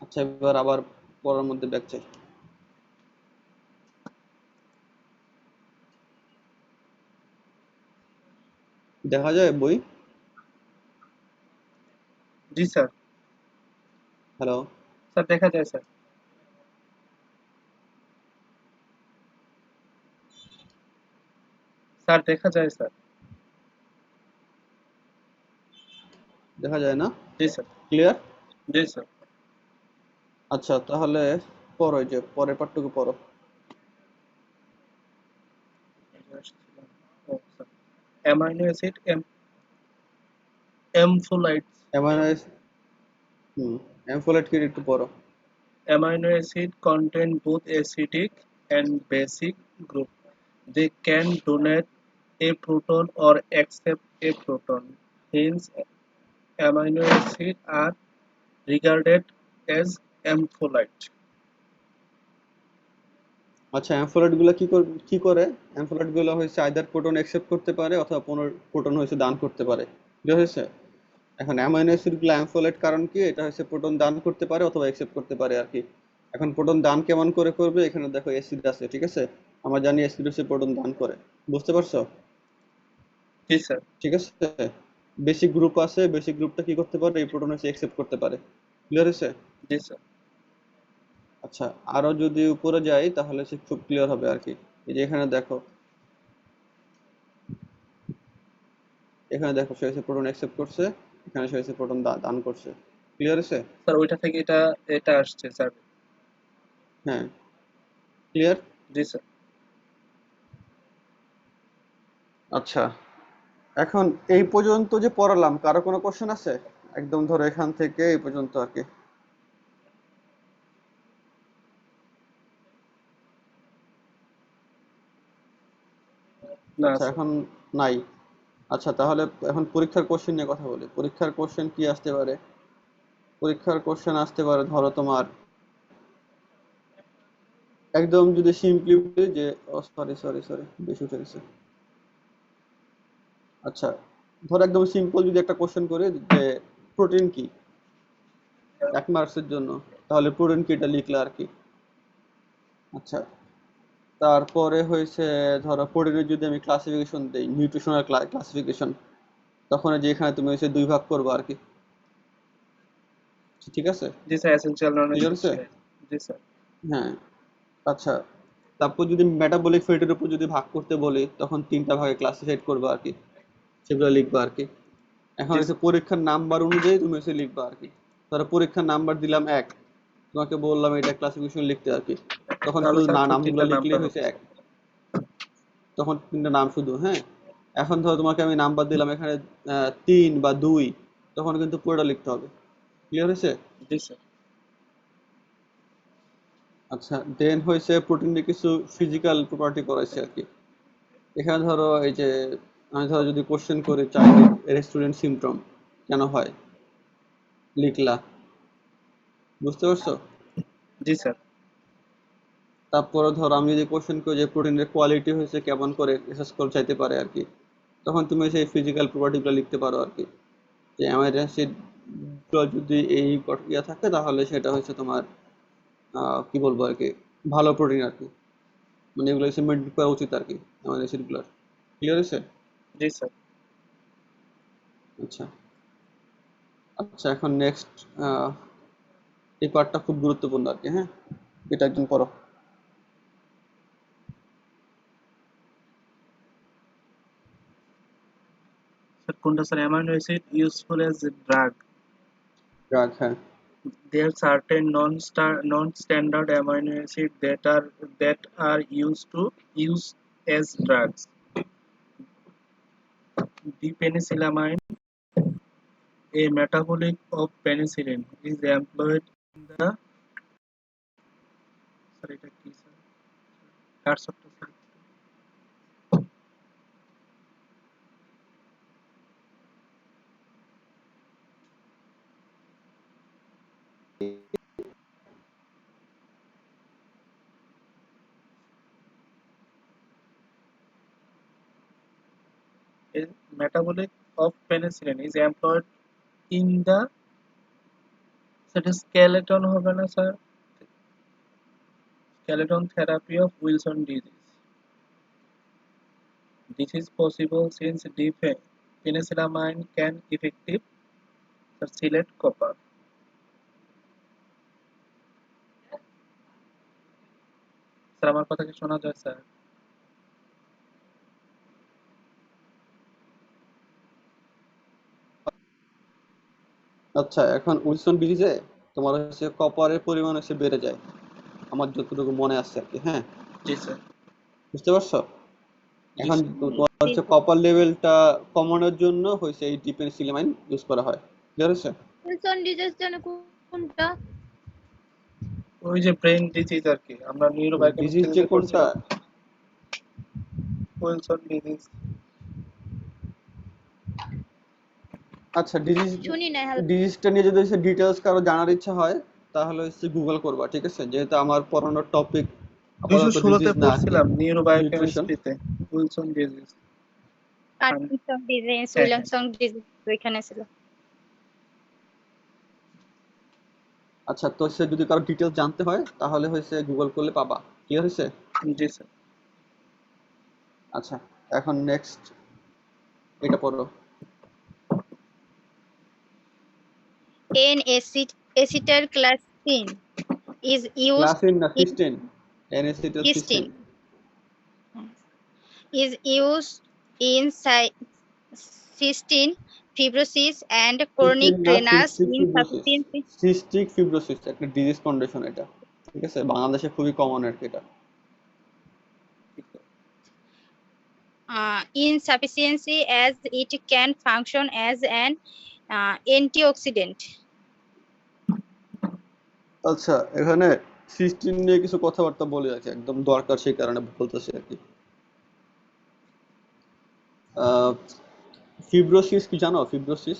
আচ্ছা, এবার আবার পড়ার মধ্যে ব্যাক চাই। দেখা যায় বই? জি স্যার। হ্যালো? স্যার দেখা যায় স্যার। স্যার দেখা যায় স্যার। দেখা যায় না? জি স্যার। ক্লিয়ার? জি স্যার। আচ্ছা, তাহলে পড়ো, এই যে পরের পাঠটুকু পড়ো। ও sir. Amino acid ampholytes. Amino ampholyte কি একটু পড়ো। Amino acids contain both acidic and basic group. They can donate a proton or accept a proton. Hence, amino acids are regarded as ampholyte. আচ্ছা, অ্যামফোলেট গুলো কি করে? অ্যামফোলেট গুলো হচ্ছে আইদার প্রোটন অ্যাকসেপ্ট করতে পারে অথবা প্রোটন হচ্ছে দান করতে পারে। বুঝা হয়েছে? এখন অ্যামাইনো অ্যাসিড গুলো অ্যামফোলেট কারণ কি? এটা হচ্ছে প্রোটন দান করতে পারে অথবা অ্যাকসেপ্ট করতে পারে আর কি। এখন প্রোটন দান কেমন করে করবে? এখানে দেখো অ্যাসিড আছে, ঠিক আছে? আমরা জানি অ্যাসিড হচ্ছে প্রোটন দান করে। বুঝতে পারছো? জি স্যার। ঠিক আছে? বেসিক গ্রুপ আছে, বেসিক গ্রুপটা কি করতে পারে? এই প্রোটন হচ্ছে অ্যাকসেপ্ট করতে পারে। ক্লিয়ার হয়েছে? জি স্যার। আচ্ছা, আরো যদি উপরে যাই তাহলে সে খুব ক্লিয়ার হবে আর কি। এই যে এখানে দেখো, সে হচ্ছে প্রোটন অ্যাকসেপ্ট করছে, এখানে সে হচ্ছে প্রোটন দান করছে। ক্লিয়ার হয়েছে? স্যার ওইটা থেকে এটা এটা আসছে স্যার। হ্যাঁ, ক্লিয়ার। জি স্যার। আচ্ছা, এখন এই পর্যন্ত যে পড়ালাম, কারো কোনো কোশ্চেন আছে? একদম ধরো এখান থেকে এই পর্যন্ত আর কি। না আচ্ছা, স্যার। এখন নাই। আচ্ছা, তাহলে এখন পরীক্ষার কোশ্চেন নিয়ে কথা বলি। পরীক্ষার কোশ্চেন কি আসতে পারে? পরীক্ষার কোশ্চেন আসতে পারে ধরো তোমার একদম যদি সিম্পলি বলি যে, ও সরি সরি সরি, বেশি উঠে গেছে। আচ্ছা, ধরো একদম সিম্পল যদি একটা কোশ্চেন করি যে প্রোটিন কি, 1 মার্কসের জন্য, তাহলে প্রোটিন কি এটা লিখলে আর কি। আচ্ছা, তারপরে হয়েছে ধরো প্রোটিনের যদি আমি ক্লাসিফিকেশন দেই, নিউট্রিশনাল ক্লাসিফিকেশন, তখন এই যে এখানে তুমি হচ্ছে 2 ভাগ করবে আর কি। ঠিক আছে? জি স্যার, এসেনশিয়াল নন ক্লিয়ার হচ্ছে? এসেনশিয়াল। জি স্যার। হ্যাঁ। আচ্ছা, তারপর যদি মেটাবলিক ফেটের উপর যদি ভাগ করতে বলি, তখন 3টা ভাগে ক্লাসিফাইড করবে আর কি, সেগুলো লিখবা আর কি। এখন জি হচ্ছে স্যার। পরীক্ষার নাম্বার অনুযায়ী তুমি হচ্ছে লিখবা আর কি। ধরো পরীক্ষার নাম্বার দিলাম 1, তোমাকে বললাম এটা ক্লাসিফিকেশন লিখতে আর কি, তখন তাহলে শুধু স্যার শুধু নামগুলো 3টা নামটা লিখলেই হয়েছে হবে 1। স্যার। তখন 3টা নাম শুধু, হ্যাঁ। এখন ধরো তোমাকে আমি নাম্বার দিলাম এখানে 3 বা 2, তখন কিন্তু পুরোটা লিখতে হবে। ক্লিয়ার হয়েছে? জি স্যার। আচ্ছা, দেন হয়েছে প্রোটিনের কিছু ফিজিক্যাল প্রপার্টি করাইছে আর কি। এখানে ধরো এই যে আমি ধরো যদি কোশ্চেন করি চাইল্ড রেস্টুরেন্ট সিমটম কেন হয়, লিখলা। বুঝতে পারছো? জি স্যার। তারপরে ধরো আমি যদি কোশ্চেন করি যে প্রোটিনের কোয়ালিটি হয়েছে কেমন করে রিসার্চ করে চাইতে পারে আর কি, তখন তুমি সেই ফিজিক্যাল প্রপার্টিগুলো লিখতে পারো আর কি। যে অ্যামাইনো অ্যাসিড যদি এই ইয়া থাকে তাহলে সেটা হচ্ছে তোমার কি বলবো আর কি, ভালো প্রোটিন আর কি। মানে এগুলো হচ্ছে মেনটেন করা উচিত আর কি, অ্যামাইনো অ্যাসিড গুলার। ক্লিয়ার হয়েছে? জি স্যার। আচ্ছা। আচ্ছা, এখন নেক্সট এই পার্টটা খুব গুরুত্বপূর্ণ আর কি, হ্যাঁ। এটা একজন পড়ো। স্যার কোনটা sir? Amino acid useful as a drug. রাগ, হ্যাঁ। There are certain non-standard amino acids that are used as drugs. D-penicillamine, a metabolic of penicillin, is employed in the sorry, এটা কি স্যার? কারসরটা sir. A metabolic of penicillin is employed in the সেটা skeleton হবে না sir? Skeleton therapy of Wilson disease. This is possible since penicillamine can effective chelate copper. Sir আমার কথা কি শোনা যায় স্যার? আচ্ছা, এখন উইলসন ডিজিজে তোমার হচ্ছে কপারের পরিমাণ হচ্ছে বেড়ে যায়, আমার যতটুকু মনে আছে আর কি। হ্যাঁ, জি স্যার। বুঝতে পারছো? জি এখন স্যার। তোমার হচ্ছে কপার লেভেলটা কমানোর জন্য হচ্ছে এই ডিপেন্সিলিমাইন ইউজ করা হয়। ক্লিয়ার হচ্ছে? উইলসন ডিজিজ যেন কোনটা? ওই যে ব্রেন ডিজিজ আর কি, আমরা ডিজিজ নিউরোবায়োকেমিস্ট্রিতে যে যে কোনটা? পড়ছিলাম উইলসন ডিজিজ। আচ্ছা, শুনি না ডিজিজটা নিয়ে যদি হচ্ছে ডিটেলস কারো জানার ইচ্ছা হয় তাহলে হচ্ছে গুগল করবা, ঠিক আছে? যেহেতু আমার পড়ানোর টপিক আপাতত 216 তে ডিজিজ না আর কি, পড়ছিলাম নিউট্রিশন। নিউরোবায়োকেমিস্ট্রিতে উইলসন ডিজিজ। পার্কিনসন ডিজিজ, হ্যাঁ হ্যাঁ উইলসন ডিজিজ ওইখানে ছিল। আচ্ছা, তো সে যদি কারো ডিটেলস জানতে হয় তাহলে হচ্ছে গুগল করলে পাবা। ক্লিয়ার হয়েছে? জি স্যার। আচ্ছা, এখন নেক্সট এটা পড়ো। N acetylcysteine is used ক্লাসিন না in cysteine? N acetyl cysteine. cysteine is used in cystine fibrosis and chronic cysteine না venous cystic fibrosis. insufficiency. Cystic fibrosis একটা ডিজিজ কন্ডিশন এটা, ঠিক আছে? বাংলাদেশে খুবই কমন আর কি এটা। Insufficiency as it can function as an antioxidant. আচ্ছা, এখানে সিস্টিন নিয়ে কিছু কথাবার্তা বলে আছে, একদম দরকার সেই কারণে বলতেছি আর কি। ফিব্রোসিস কি জানো? ফিব্রোসিস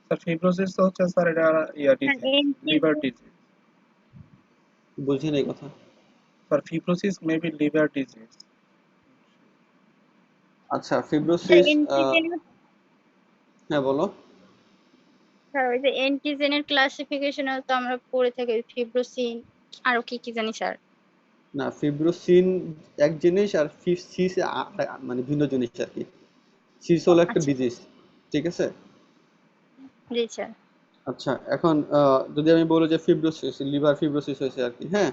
স্যার ফিব্রোসিস তো হচ্ছে স্যার এটা ইয়া ডিজিজ, লিভার ডিজিজ। বুঝি নাই কথা। Sir fibrosis may be liver disease. আচ্ছা, ফিব্রোসিস হ্যাঁ বলো। স্যার ওই যে অ্যান্টিজেনের ক্লাসিফিকেশনে তো আমরা পড়ে থাকি ফিব্রোসিন আরো কি কি জানি স্যার। না, ফিব্রোসিন এক জিনিস আর সিস মানে ভিন্ন জিনিস আর কি। সিস হলো একটা আচ্ছা ডিজিজ, ঠিক আছে? জি স্যার। আচ্ছা, এখন যদি আমি বলি যে ফিব্রোসিস, লিভার ফিব্রোসিস হয়েছে আর কি। হ্যাঁ,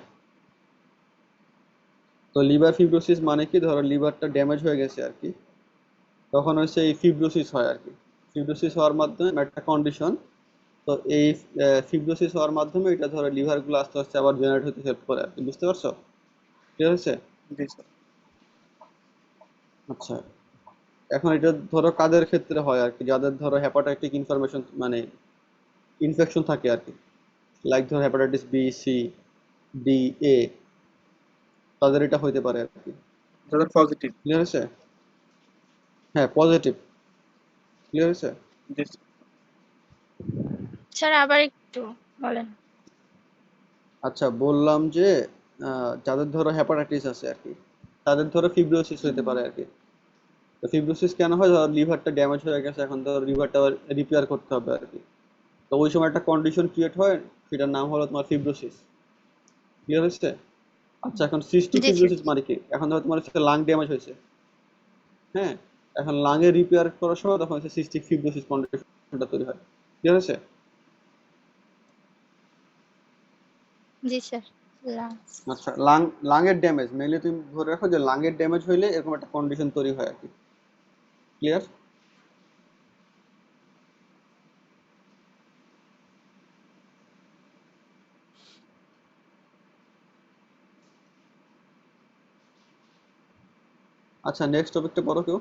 তো লিভার ফিব্রোসিস মানে কি, ধরো লিভারটা ড্যামেজ হয়ে গেছে আর কি, তখন হচ্ছে এই ফিব্রোসিস হয় আর কি। ফিব্রোসিস হওয়ার মাধ্যমে একটা কন্ডিশন, তো এই ফিব্রোসিস হওয়ার মাধ্যমে এটা ধরো লিভার গুলো আস্তে আস্তে আবার জেনারেট হতে হেল্প করে আর কি। বুঝতে পারছো? ঠিক আছে? জি স্যার। আচ্ছা, এখন এটা ধরো কাদের ক্ষেত্রে হয় আর কি, যাদের ধরো হেপাটাইটিক ইনফরমেশন মানে ইনফেকশন থাকে আর কি, লাইক ধরো হেপাটাইটিস বি, সি, ডি, এ, তাদের এটা হইতে পারে আর কি। যাদের পজিটিভ। ক্লিয়ার হয়েছে? হ্যাঁ, পজিটিভ। ক্লিয়ার হয়েছে? জি স্যার। স্যার আবার একটু বলেন। আচ্ছা, বললাম যে যাদের ধরো হেপাটাইটিস আছে আর কি, তাদের ধরো ফিব্রোসিস হইতে পারে আর কি। তো ফিব্রোসিস কেন হয়? ধরো লিভারটা ড্যামেজ হয়ে গেছে, এখন ধরো লিভারটা রিপেয়ার করতে হবে আর কি। তো ওই সময় একটা কন্ডিশন ক্রিয়েট হয়, সেটার নাম হলো তোমার ফিব্রোসিস। ক্লিয়ার হচ্ছে? আচ্ছা, এখন সিস্টিক জি স্যার। ফিব্রোসিস মানে কি? এখন ধরো তোমার হচ্ছে লাং ড্যামেজ হয়েছে, হ্যাঁ, এখন লাঙে রিপেয়ার করার সময় তখন হচ্ছে সিস্টিক ফিব্রোসিস কন্ডিশনটা তৈরি হয়। ক্লিয়ার হচ্ছে? জি স্যার। লাংস। আচ্ছা, লাঙের ড্যামেজ মেইনলি তুমি ধরে রাখো যে লাঙের ড্যামেজ হইলে এরকম একটা কন্ডিশন তৈরি হয় আর কি। ক্লিয়ার? আচ্ছা, নেক্সট টপিকটা পড়ো কেউ।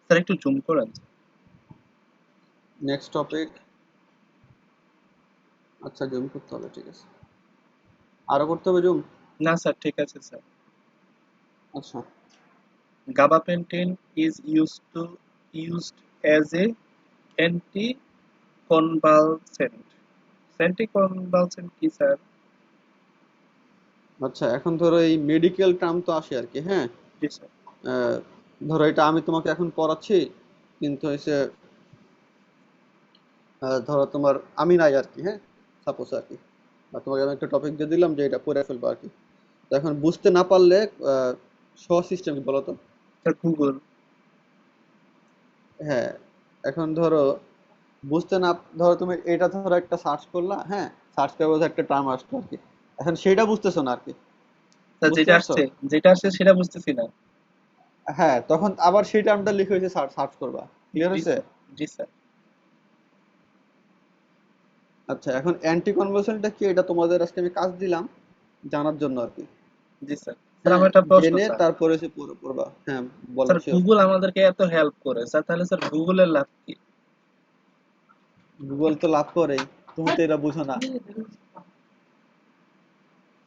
স্যার একটু জুম করেন। Next topic. আচ্ছা, জুম করতে হবে, ঠিক আছে। আরো করতে হবে জুম? না স্যার ঠিক আছে স্যার। আচ্ছা, Gabapentin is used as a anticonvulsant. Anticonvulsant কি স্যার? আচ্ছা, এখন ধরো এই মেডিকেল টার্ম তো আসে আর কি। হ্যাঁ, জি স্যার। ধরো এটা আমি তোমাকে এখন পড়াচ্ছি, কিন্তু হচ্ছে ধরো তোমার আমি নাই আর কি, হ্যাঁ, সাপোজ আর কি, বা তোমাকে আমি একটা টপিক দিয়ে দিলাম যে এটা পড়ে ফেলবো আর কি। তো এখন বুঝতে না পারলে সহজ সিস্টেম কি বলো তো? Sir Google. হ্যাঁ, এখন ধরো বুঝতে না, ধরো তুমি এটা ধরো একটা সার্চ করলা, হ্যাঁ, সার্চ করে বোধহয় একটা টার্ম আসলো আর কি, এখন সেইটা বুঝতেছো না আর কি, স্যার বুঝতে যেটা পারছো? আসছে, যেটা আসছে সেটা বুঝতেছি না। হ্যাঁ, তখন আবার সেই টার্মটা লিখে হয়েছে সার্চ সার্চ করবা। ক্লিয়ার জি হয়েছে? স্যার। জি স্যার। আচ্ছা, এখন অ্যান্টি কনভার্সনটা কি এটা তোমাদের আজকে আমি কাজ দিলাম জানার জন্য আর কি। জি স্যার। স্যার হ্যাঁ, আমার একটা প্রশ্ন জেনে স্যার। তারপরে সে পড়বা। হ্যাঁ, বলো, স্যার শিওর। গুগল আমাদেরকে এত হেল্প করে স্যার, তাহলে স্যার গুগলের লাভ কি? গুগল তো লাভ করেই, তুমি তো এটা বুঝো না।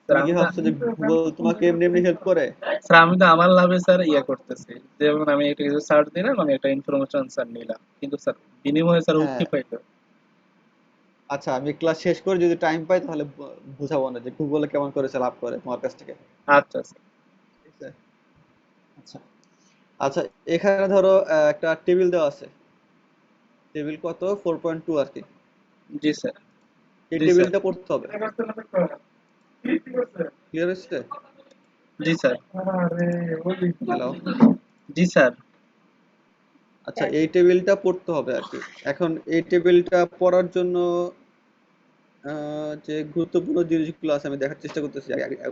স্যার তুমি কি আমি তো ভাবছো যে গুগল তোমাকে এমনি এমনি হেল্প করে? স্যার আমি তো আমার লাভে স্যার ইয়ে করতেছি, যেমন আমি একটা কিছু সার্চ দিলাম, আমি একটা ইনফরমেশন স্যার নিলাম, কিন্তু স্যার বিনিময়ে স্যার ও হ্যাঁ, কি পাইলো? আচ্ছা, আমি ক্লাস শেষ করে যদি টাইম পাই তাহলে বুঝাবো না যে গুগলে কেমন করে সে লাভ করে তোমার কাছ থেকে। আচ্ছা স্যার। ঠিক আছে? আচ্ছা, আচ্ছা, এখানে ধরো একটা টেবিল দেওয়া আছে, টেবিল কত 4.2 আর কি। জি স্যার। এই জি স্যার। টেবিলটা পড়তে হবে। ক্লিয়ার হচ্ছে? জি স্যার। হ্যালো? জি স্যার। আচ্ছা, এই টেবিলটা পড়তে হবে আর কি। এখন এই টেবিলটা পড়ার জন্য যে গুরুত্বপূর্ণ জিনিসগুলো আছে আমি দেখার চেষ্টা করতেছি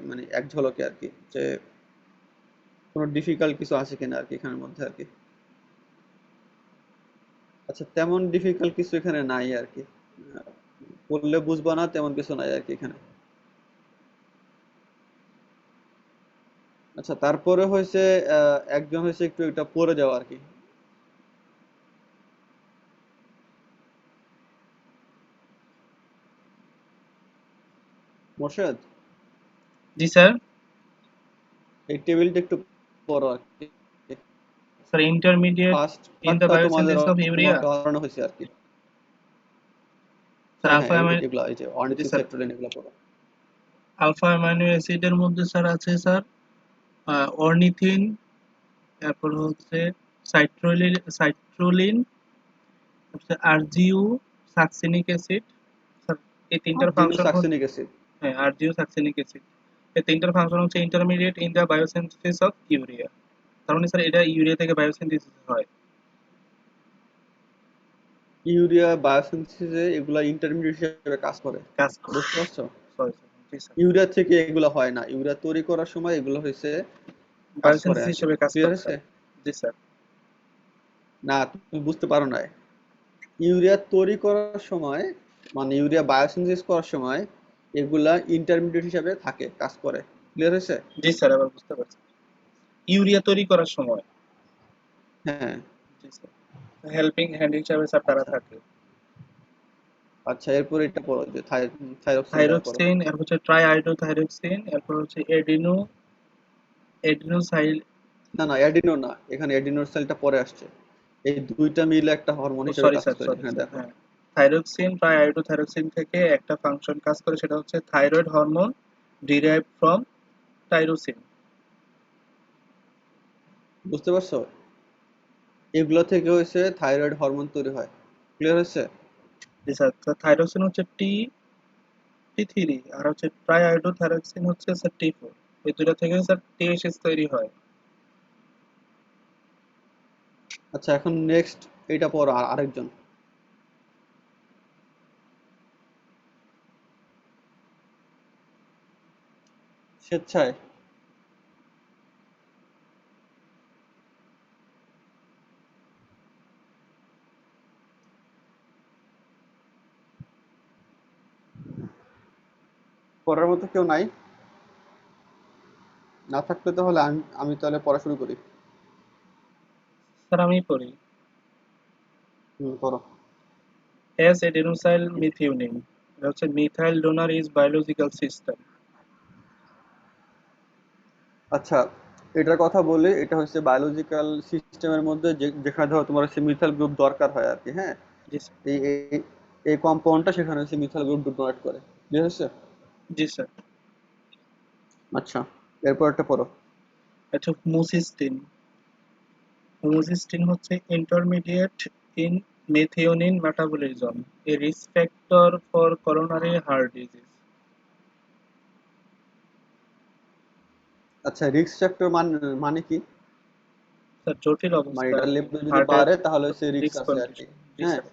মানে এক ঝলকে আর কি, যে কোনো ডিফিকাল্ট কিছু আছে কিনা আর কি এখানের মধ্যে আর কি। আচ্ছা, তেমন ডিফিকাল্ট কিছু এখানে নাই আর কি, আহ, পড়লে বুঝবা না তেমন কিছু নাই আর কি এখানে। আচ্ছা, তারপরে হয়েছে একজন হয়েছে একটু এটা পড়ে যাওয়া আর কি। মোর্শেদ, জি স্যার। এই টেবিলটা একটু পড়ো আর কি। Sir intermediate first in the পার্টটা তোমাদের বায়োসিনথেসিস অফ ইউরিয়া। তোমাকে করানো হয়েছে আর কি। স্যার হ্যাঁ, হ্যাঁ, আলফা অ্যামাইনো, এগুলা এই যে জি অর্নিথিন স্যার, সেক্টরিন এগুলো পড়ো। আলফা অ্যামাইনো অ্যাসিডের মধ্যে স্যার আছে স্যার অর্নিথিন, তারপর হচ্ছে সাইট্রোলিন, হচ্ছে আরজিইউ সাকসিনিক অ্যাসিড। স্যার এই তিনটার ফাংশন হচ্ছে, জিনোসাক্সিনিক অ্যাসিড। হ্যাঁ আরজিইউ সাকসিনিক অ্যাসিড, এই তিনটার ফাংশন হচ্ছে intermediate in the biosynthesis of urea. তার মানে স্যার এটা ইউরিয়া থেকে বায়োসিনথেসিস হয়। ইউরিয়া বায়োসিনথেসিসে এগুলা ইন্টারমিডিয়েট হিসেবে কাজ করে। কাজ করে। বুঝতে পারছো? Sorry sir. জি স্যার। ইউরিয়া থেকে এগুলো হয় না, ইউরিয়া তৈরি করার সময় এগুলো হয়েছে কাজ করে বায়োসিনথেসিস আর কি। হিসেবে কাজ ক্লিয়ার করে হয়েছে? স্যার। জি স্যার। না, তুমি বুঝতে পারো না। ইউরিয়া তৈরি করার সময়, মানে ইউরিয়া বায়োসিনথেসিস করার সময় এগুলা ইন্টারমিডিয়েট হিসেবে থাকে, কাজ করে। ক্লিয়ার হয়েছে? জি স্যার, এবার বুঝতে পারছি। ইউরিয়া তৈরি করার সময়। হ্যাঁ। জি স্যার। হেল্পিং হ্যান্ড হিসাবে স্যার তারা আচ্ছা, থাকে। আচ্ছা, এরপর এটা পড়ো যে থাইরক্সিনটা পড়ো। থাইরক্সিন, এরপর হচ্ছে ট্রাইআইডোথাইরক্সিন, এরপর হচ্ছে এডিনোসাইল। না, না, অ্যাডিনো না, এখানে অ্যাডিনোর সেলটা পরে আসছে। এই দুইটা মিলে একটা হরমোন ও হিসেবে সরি কাজ স্যার, করে, সরি এখানে স্যার, দেখো। হ্যাঁ। থাইরক্সিন ট্রাইআইডোথাইরক্সিন থেকে একটা ফাংশন কাজ করে, সেটা হচ্ছে thyroid hormone derived from tyrosine. বুঝতে পারছো? এগুলো থেকে হয়েছে থাইরয়েড হরমোন তৈরি হয়। ক্লিয়ার হয়েছে? জি স্যার। থাইরক্সিন হচ্ছে টি3, আর হচ্ছে ট্রাইআইডোথাইরক্সিন হচ্ছে স্যার টি4। এই দুটো থেকে স্যার টিএসএস তৈরি হয়। আচ্ছা, এখন নেক্সট এটা পড়ো আরেকজন স্বেচ্ছায়। পড়ার মতো কেউ নাই? না থাকলে তাহলে আমি আমি তাহলে পড়া শুরু করি। স্যার আমি পড়ি। পড়ো। এস এডেনোসাইল মিথিওনিন, এটা হচ্ছে methyl donor is biological system. আচ্ছা, এটার কথা বলি, এটা হচ্ছে বায়োলজিক্যাল সিস্টেমের মধ্যে যেখানে ধরো তোমার হচ্ছে মিথাইল গ্রুপ দরকার হয় আর কি, হ্যাঁ। জি স্যার। এই এই এই কম্পাউন্ডটা সেখানে হচ্ছে মিথাইল গ্রুপ ডোনেট করে। ঠিক আছে? জি স্যার। আচ্ছা, এরপর একটা পড়ো। আচ্ছা হোমোসিস্টিন। হোমোসিস্টিন হচ্ছে intermediate in methionine metabolism, a risk factor for coronary heart disease. আচ্ছা, রিস্ক ফ্যাক্টর মানে কি? স্যার জটিল মানে অবস্থা আর এটার কি, লেভেল যদি হার্টের বাড়ে তাহলে হচ্ছে রিস্ক রিস্ক আছে আর কি। কন্ডিশন। জি হ্যাঁ, স্যার।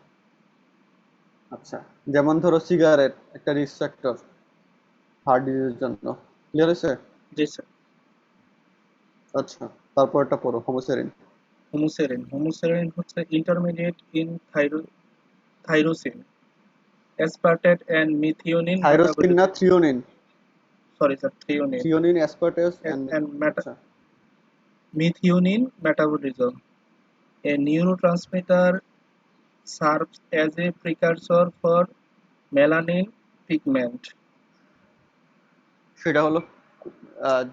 আচ্ছা, যেমন ধরো সিগারেট একটা রিস্ক ফ্যাক্টর হার্ট ডিজিজের জন্য। ক্লিয়ার হয়েছে? জি স্যার। আচ্ছা, তারপর একটা পড়ো, হোমোসেরিন। হোমোসেরিন হচ্ছে intermediate in tyrosine, aspartate and methionine tyrosine না metabolism. Threonine? Sorry sir, threonine threonine, aspartase and, and and meta আচ্ছা, methionine metabolism. A neurotransmitter serves as a precursor for melanin pigment. সেটা হলো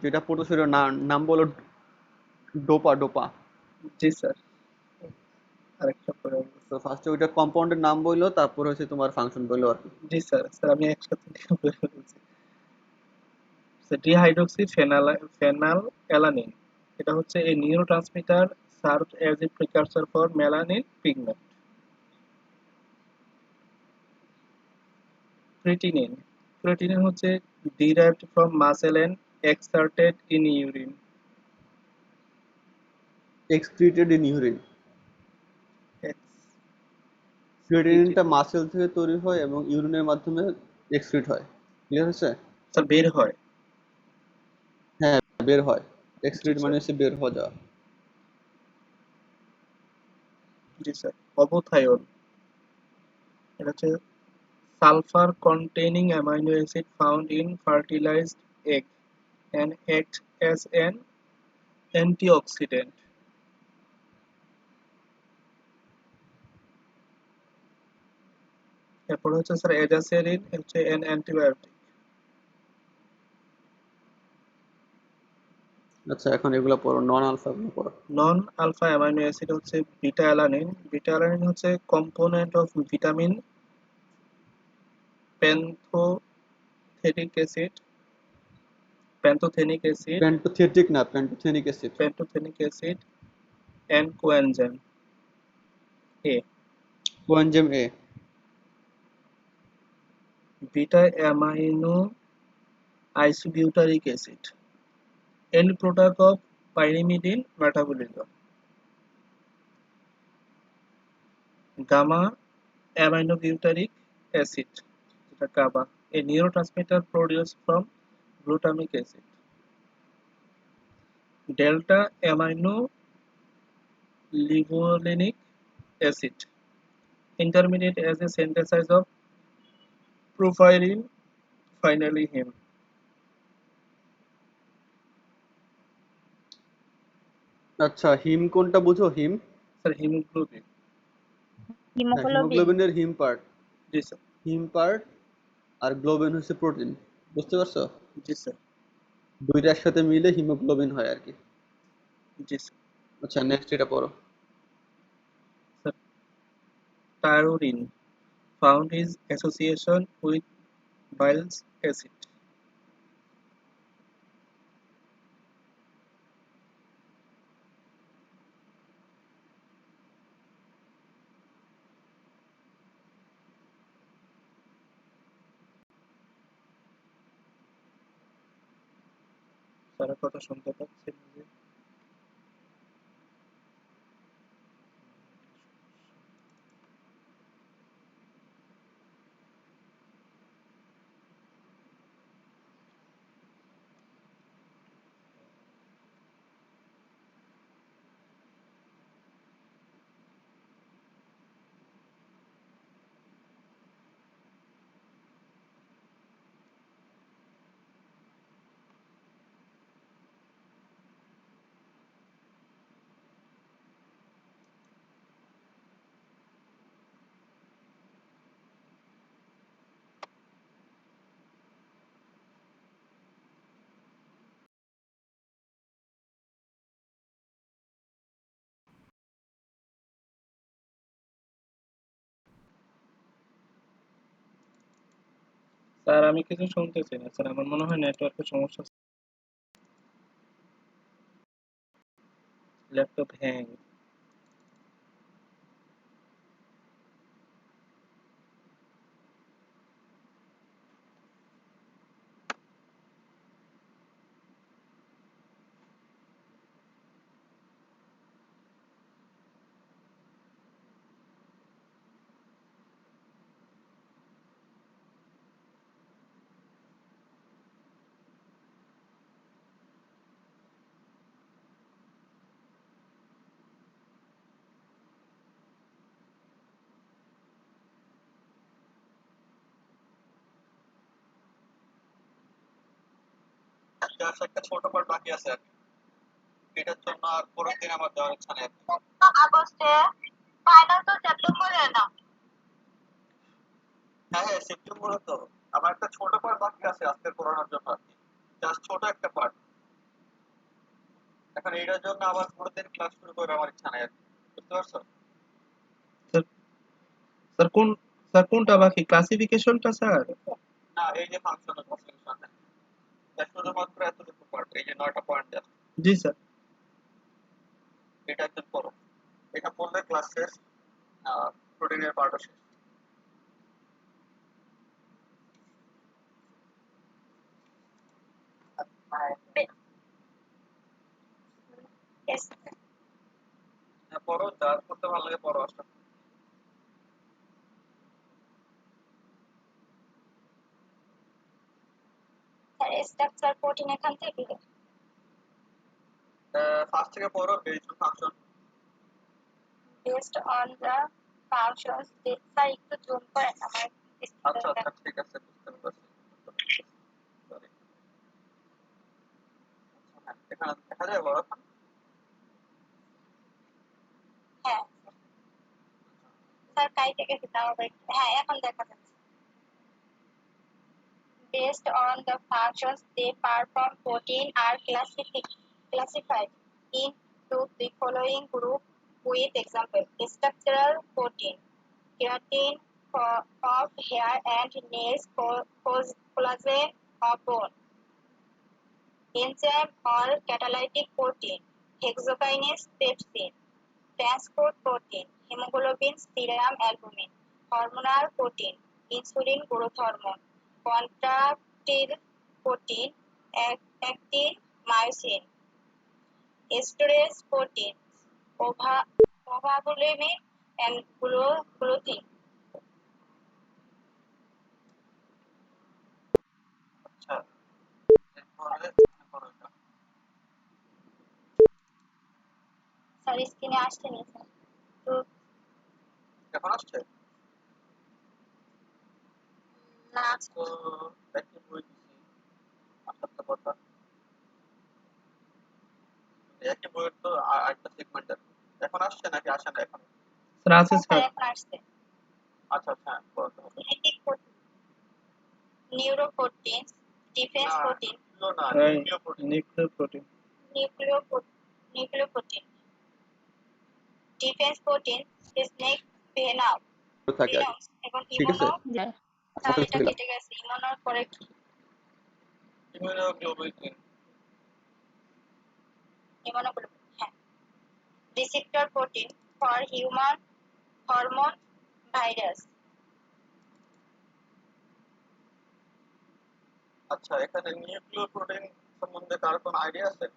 যেটা পড়তো সেটার নাম বলো ডোপা। জি স্যার, আরেকটা পরে বলছি। তো ফার্স্টে ওইটা কম্পাউন্ডের নাম বললো, তারপর হচ্ছে তোমার ফাংশন বললো আর কি। জি স্যার, স্যার আমি একসাথে বলে বলছি। ডিহাইড্রোক্সি ফেনাল অ্যালানিন, এটা হচ্ছে এই neurotransmitter serve as a precursor for melanin pigment. Creatinine, creatinine হচ্ছে derived from muscle and exerted in urine. Excreted in urine. ক্রিয়েটিনিনটা Excreted. মাসেল থেকে তৈরি হয় এবং ইউরিনের মাধ্যমে এক্সক্রিট হয়। ক্লিয়ার হচ্ছে? স্যার বের হয়। হ্যাঁ, বের হয়। জি এক্সক্রিট মানে স্যার। হচ্ছে বের হওয়া যাওয়া। জি স্যার। অবথায়ন, এটা হচ্ছে sulphur containing amino acid found in fertilized egg and act as an antioxidant. এরপর হচ্ছে স্যার এজাসেরিন হচ্ছে an antibiotic. আচ্ছা, এখন এগুলো পড়ো, নন আলফা গুলো পড়ো। নন আলফা অ্যামাইনো অ্যাসিড হচ্ছে বিটা অ্যালানিন। বিটা অ্যালানিন হচ্ছে component of vitamin pantothenic acid, pantothenic acid, pantothetic না, pantothenic acid. Pantothenic acid and coenzyme A. Coenzyme A. Beta amino isobutyric acid, end product of pyrimidine metabolism. Gamma aminobutyric acid, যেটা GABA, a neurotransmitter produced from glutamic acid. Delta amino levulinic acid, intermediate as a synthesis of propylene, finally heme. আচ্ছা, হিম কোনটা বুঝো? হিম? Sir haemoglobin. হ্যাঁ, হিমোগ্লোবিন। হিমোগ্লোবিনের হিম পার্ট। জি স্যার। হিম পার্ট আর গ্লোবিন হচ্ছে প্রোটিন। বুঝতে পারছো? জি স্যার। দুইটা একসাথে মিলে হিমোগ্লোবিন হয় আর কি। জি স্যার। আচ্ছা, নেক্সট এটা পড়ো। Sir taurine found his association with bile acid. স্যারের কথা শুনতে পাচ্ছেন যে? স্যার আমি কিছু শুনতেছি না স্যার, আমার মনে হয় নেটওয়ার্কের সমস্যা। Laptop hang. জাস্ট একটা ছোট পার্ট বাকি আছে আর কি। এটার জন্য আর পরের দিন আমার দেওয়ার ইচ্ছা নেই। আগস্টে ফাইনাল তো সেপ্টেম্বরে না। হ্যাঁ হ্যাঁ সেপ্টেম্বরে তো আমার একটা ছোট পার্ট বাকি আছে আজকের পড়ানোর জন্য আর কি, জাস্ট ছোট একটা পার্ট। এখন এটার জন্য আবার পরের দিন ক্লাস শুরু করে আমার ইচ্ছা নেই আর কি, বুঝতে পারছো? স্যার স্যার কোনটা বাকি, ক্লাসিফিকেশনটা স্যার? না এই যে ফাংশন ক্লাসিফিকেশন, এটা শুধুমাত্র এতটুকু পার্ট, এই যে 9টা পয়েন্ট জাস্ট, জি স্যার। এটা একটু পড়ো। এটা পড়লে ক্লাস শেষ, প্রোটিনের পার্টও শেষ। হ্যাঁ পড়ো, যা করতে ভালো লাগে পড়ো আসলে। স্ট্রাকচার প্রোটিন এখান থেকে ফার্স্ট থেকে পড়ো based function. based on the functions sir একটু জুম করেন আমার আচ্ছা আচ্ছা ঠিক আছে, বুঝতে পারছি। Sorry. আচ্ছা, হ্যাঁ, এখানে দেখা যায় বড়। হ্যাঁ স্যার কাইটে গেছে তাও আবার হ্যাঁ এখন দেখা যাচ্ছে। Based on the functions they perform, protein are classified into the following group with example: structural protein, keratin of hair and nails, collagen of bone, enzyme or catalytic protein, hexokinase pepsin, transport protein, hemoglobin, serum albumin, hormonal protein, insulin growth hormone, contractile protein, actin, myosin, storage proteins, ovabulinum and glutamine. আচ্ছা এরপরে পড়ো এটা। স্যার স্ক্রিনে আসছে না স্যার তো এখন আসছে না তো একই বই দিছি, আসার তো কথা একই বইয়ের তো আরেকটা সেগমেন্ট আর কি। এখন আসছে নাকি আসে না এখন? স্যার আছে স্যার স্যার। এখন আসছে। আচ্ছা আচ্ছা হ্যাঁ পড়তে হবে। genetic protein, neuroproteins, defense না protein, এগুলো না, এই নিউক্লিয় protein. Nuclear protein. nucleoprotein, defense protein, snake venom, থাকে আর কি। venoms এবং ঠিক আছে, ইমুনো। স্যার এটা কেটে গেছে ইমুনোর পরে কি? ইমিউনোগ্লোবুলিন। ইমুনোগ্লোবিন হ্যাঁ। receptor protein for human hormone virus. আচ্ছা এখানে নিউক্লিয় প্রোটিন সম্বন্ধে কার কোনো আইডিয়া আছে?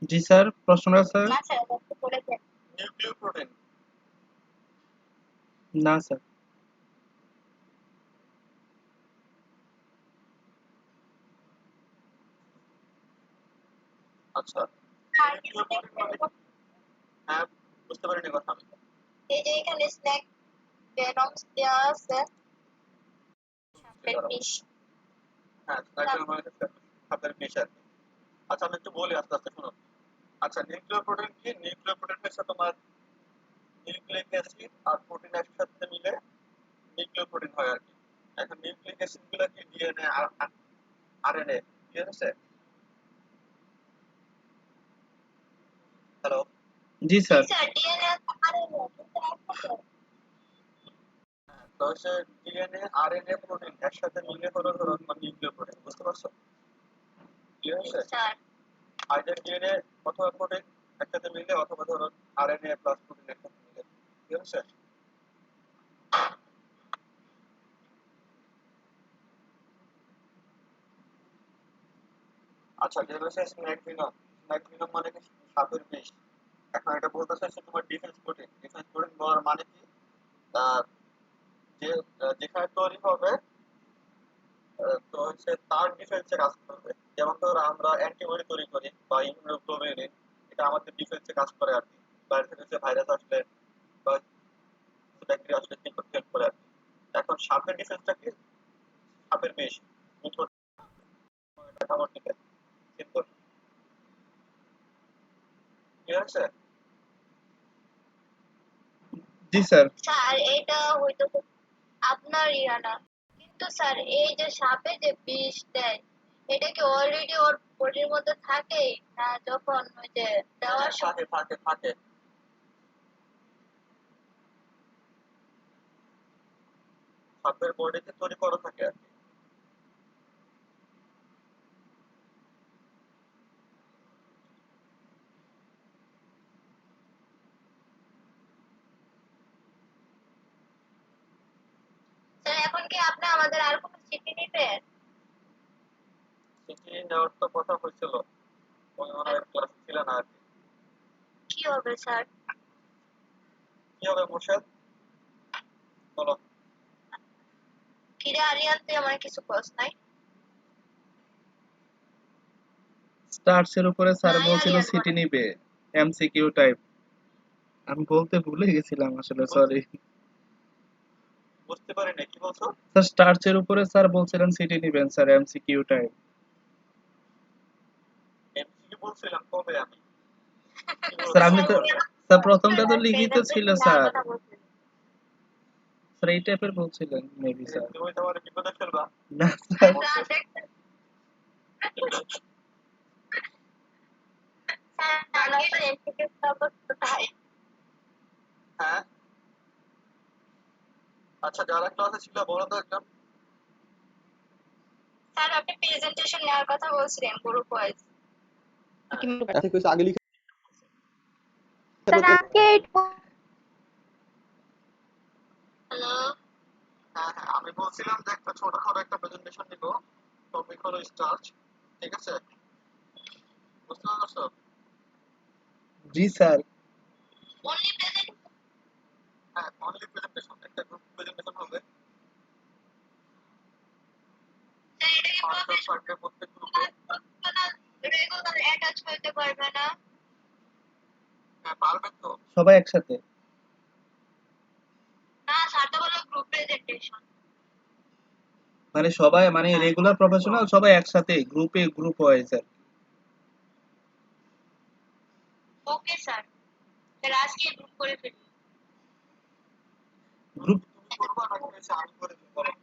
জি স্যার, প্রশ্নটা স্যার? না স্যার একটু বলে দেন। নিউক্লিয় প্রোটিন না স্যার। আচ্ছা নিউক্লিয় প্রোটিন মানে হ্যাঁ বুঝতে পারিনি কথা আমি। এই যে এখানে স্নেক ভেনমস দেওয়া আছে সাপের বিষ। হ্যাঁ স্নাইপার মানে সাপের বিষ আর কি। আচ্ছা আমি একটু বলি আস্তে আস্তে শুনো। আচ্ছা নিউক্লিয় প্রোটিন কি? নিউক্লিয় প্রোটিন হচ্ছে তোমার নিউক্লিক অ্যাসিড আর প্রোটিন একসাথে মিলে নিউক্লিয় প্রোটিন হয় আর কি। এখন নিউক্লিক অ্যাসিড গুলো কি ডিএনএ আর আরএনএ, ঠিক আছে? হ্যালো। জি স্যার। স্যার ডিএনএ আরএনএ কিন্তু একসাথে। তো হচ্ছে ডিএনএ আরএনএ প্রোটিন একসাথে মিলে হলো ধরো তোমার নিউক্লিয় প্রোটিন, বুঝতে পারছো? ক্লিয়ার হচ্ছে? স্যার আইদার ডিএনএ অথবা প্রোটিন একসাথে মিলে অথবা ধরো আরএনএ প্লাস প্রোটিন একসাথে মিলে, ঠিক আছে? আচ্ছা যেটা হচ্ছে স্নেক ভেনম, স্নেক ভেনম মানে কি সাপের বিষ। এখন এটা বলতে চাইছে তোমার ডিফেন্স প্রোটিন। ডিফেন্স প্রোটিন বলার মানে কি আহ, যে যেখানে তৈরি হবে তো হচ্ছে তার ডিফেন্সে কাজ করবে। যেমন ধরো আমরা অ্যান্টিবডি তৈরি করি বা ইমিউনোগ্লোবুলিন, এটা আমাদের ডিফেন্সে কাজ করে আর কি। বাইরে থেকে হচ্ছে ভাইরাস আসলে বা ব্যাকটেরিয়া আসলে কি করতে হেল্প করে আর কি। এখন সাপের ডিফেন্সটা কি? সাপের বিষ মুথ কামড় দিবে সিম্পল ক্লিয়ার আছে? জি স্যার। স্যার এটা হয়তো আপনার ইয়া না, কিন্তু স্যার এই যে সাপে যে বিষ দেয় এটা কি অলরেডি ওর বডির মধ্যে থাকে, না যখন ওই যে দেওয়ার সময়? থাকে সাপের বডিতে তৈরি করা থাকে আর কি। স্যার এখন কি আপনি আমাদের আর কোনো চিঠি নেবেন? চিঠি নেওয়ার তো কথা হয়েছিল, ওই মনে হয় ক্লাস ছিল না আর কি। কি হবে স্যার? কি হবে মোর্শেদ বলো। কিরে আরিয়ান, তুই আমার কিছু কস নাই? স্টার্সের উপরে স্যার নাই বলছিল আরিয়ান সিটি নিবে, এমসিকিউ টাইপ। আমি বলতে ভুলে গেছিলাম আসলে, সরি বুঝতে পারি না কি বলছো। স্যার। স্টার্সের উপরে স্যার বলছিলেন সিটি নিবেন স্যার, এমসিকিউ টাইপ। এমসিকিউ বলছিলাম কবে আমি? স্যার আপনি তো, স্যার প্রথমটা তো লিখিত ছিল স্যার। কথা বলছিস। স্যার এই টাইপের বলছিলেন মেবি স্যার। তুমি তোমার বিপদে ফেলবা। না স্যার। হ্যাঁ আচ্ছা, যারা ক্লাসে ছিল বলো তো একজন। স্যার আপনি প্রেজেন্টেশন নেওয়ার কথা বলছিলেন গ্রুপ ওয়াইজ। আচ্ছা কিছু আগে লিখে স্যার আজকে হ্যালো। হ্যাঁ আমি বলছিলাম যে একটা ছোটখাটো একটা প্রেজেন্টেশন দিব, টপিক হলো স্টার্চ, ঠিক আছে? বুঝতে পারছো? জি স্যার। Only present. হ্যাঁ অনলি প্রেজেন্টেশন, একটা গ্রুপ প্রেজেন্টেশন হবে। স্যার এটা কি পাঁচজন থাকবে প্রত্যেক গ্রুপে। রেগুলার অ্যাটাচ করতে পারবে না? হ্যাঁ পারবে তো। সবাই একসাথে। না স্যার তো বলো গ্রুপ প্রেজেন্টেশন। মানে সবাই, মানে রেগুলার প্রফেশনাল সবাই একসাথে, গ্রুপে গ্রুপ ওয়াইজ আর। ওকে স্যার, তাহলে আজকে গ্রুপ করে ফেলি। গ্রুপ তুমি করবা নাকি হচ্ছে আমি করে দিব বলো?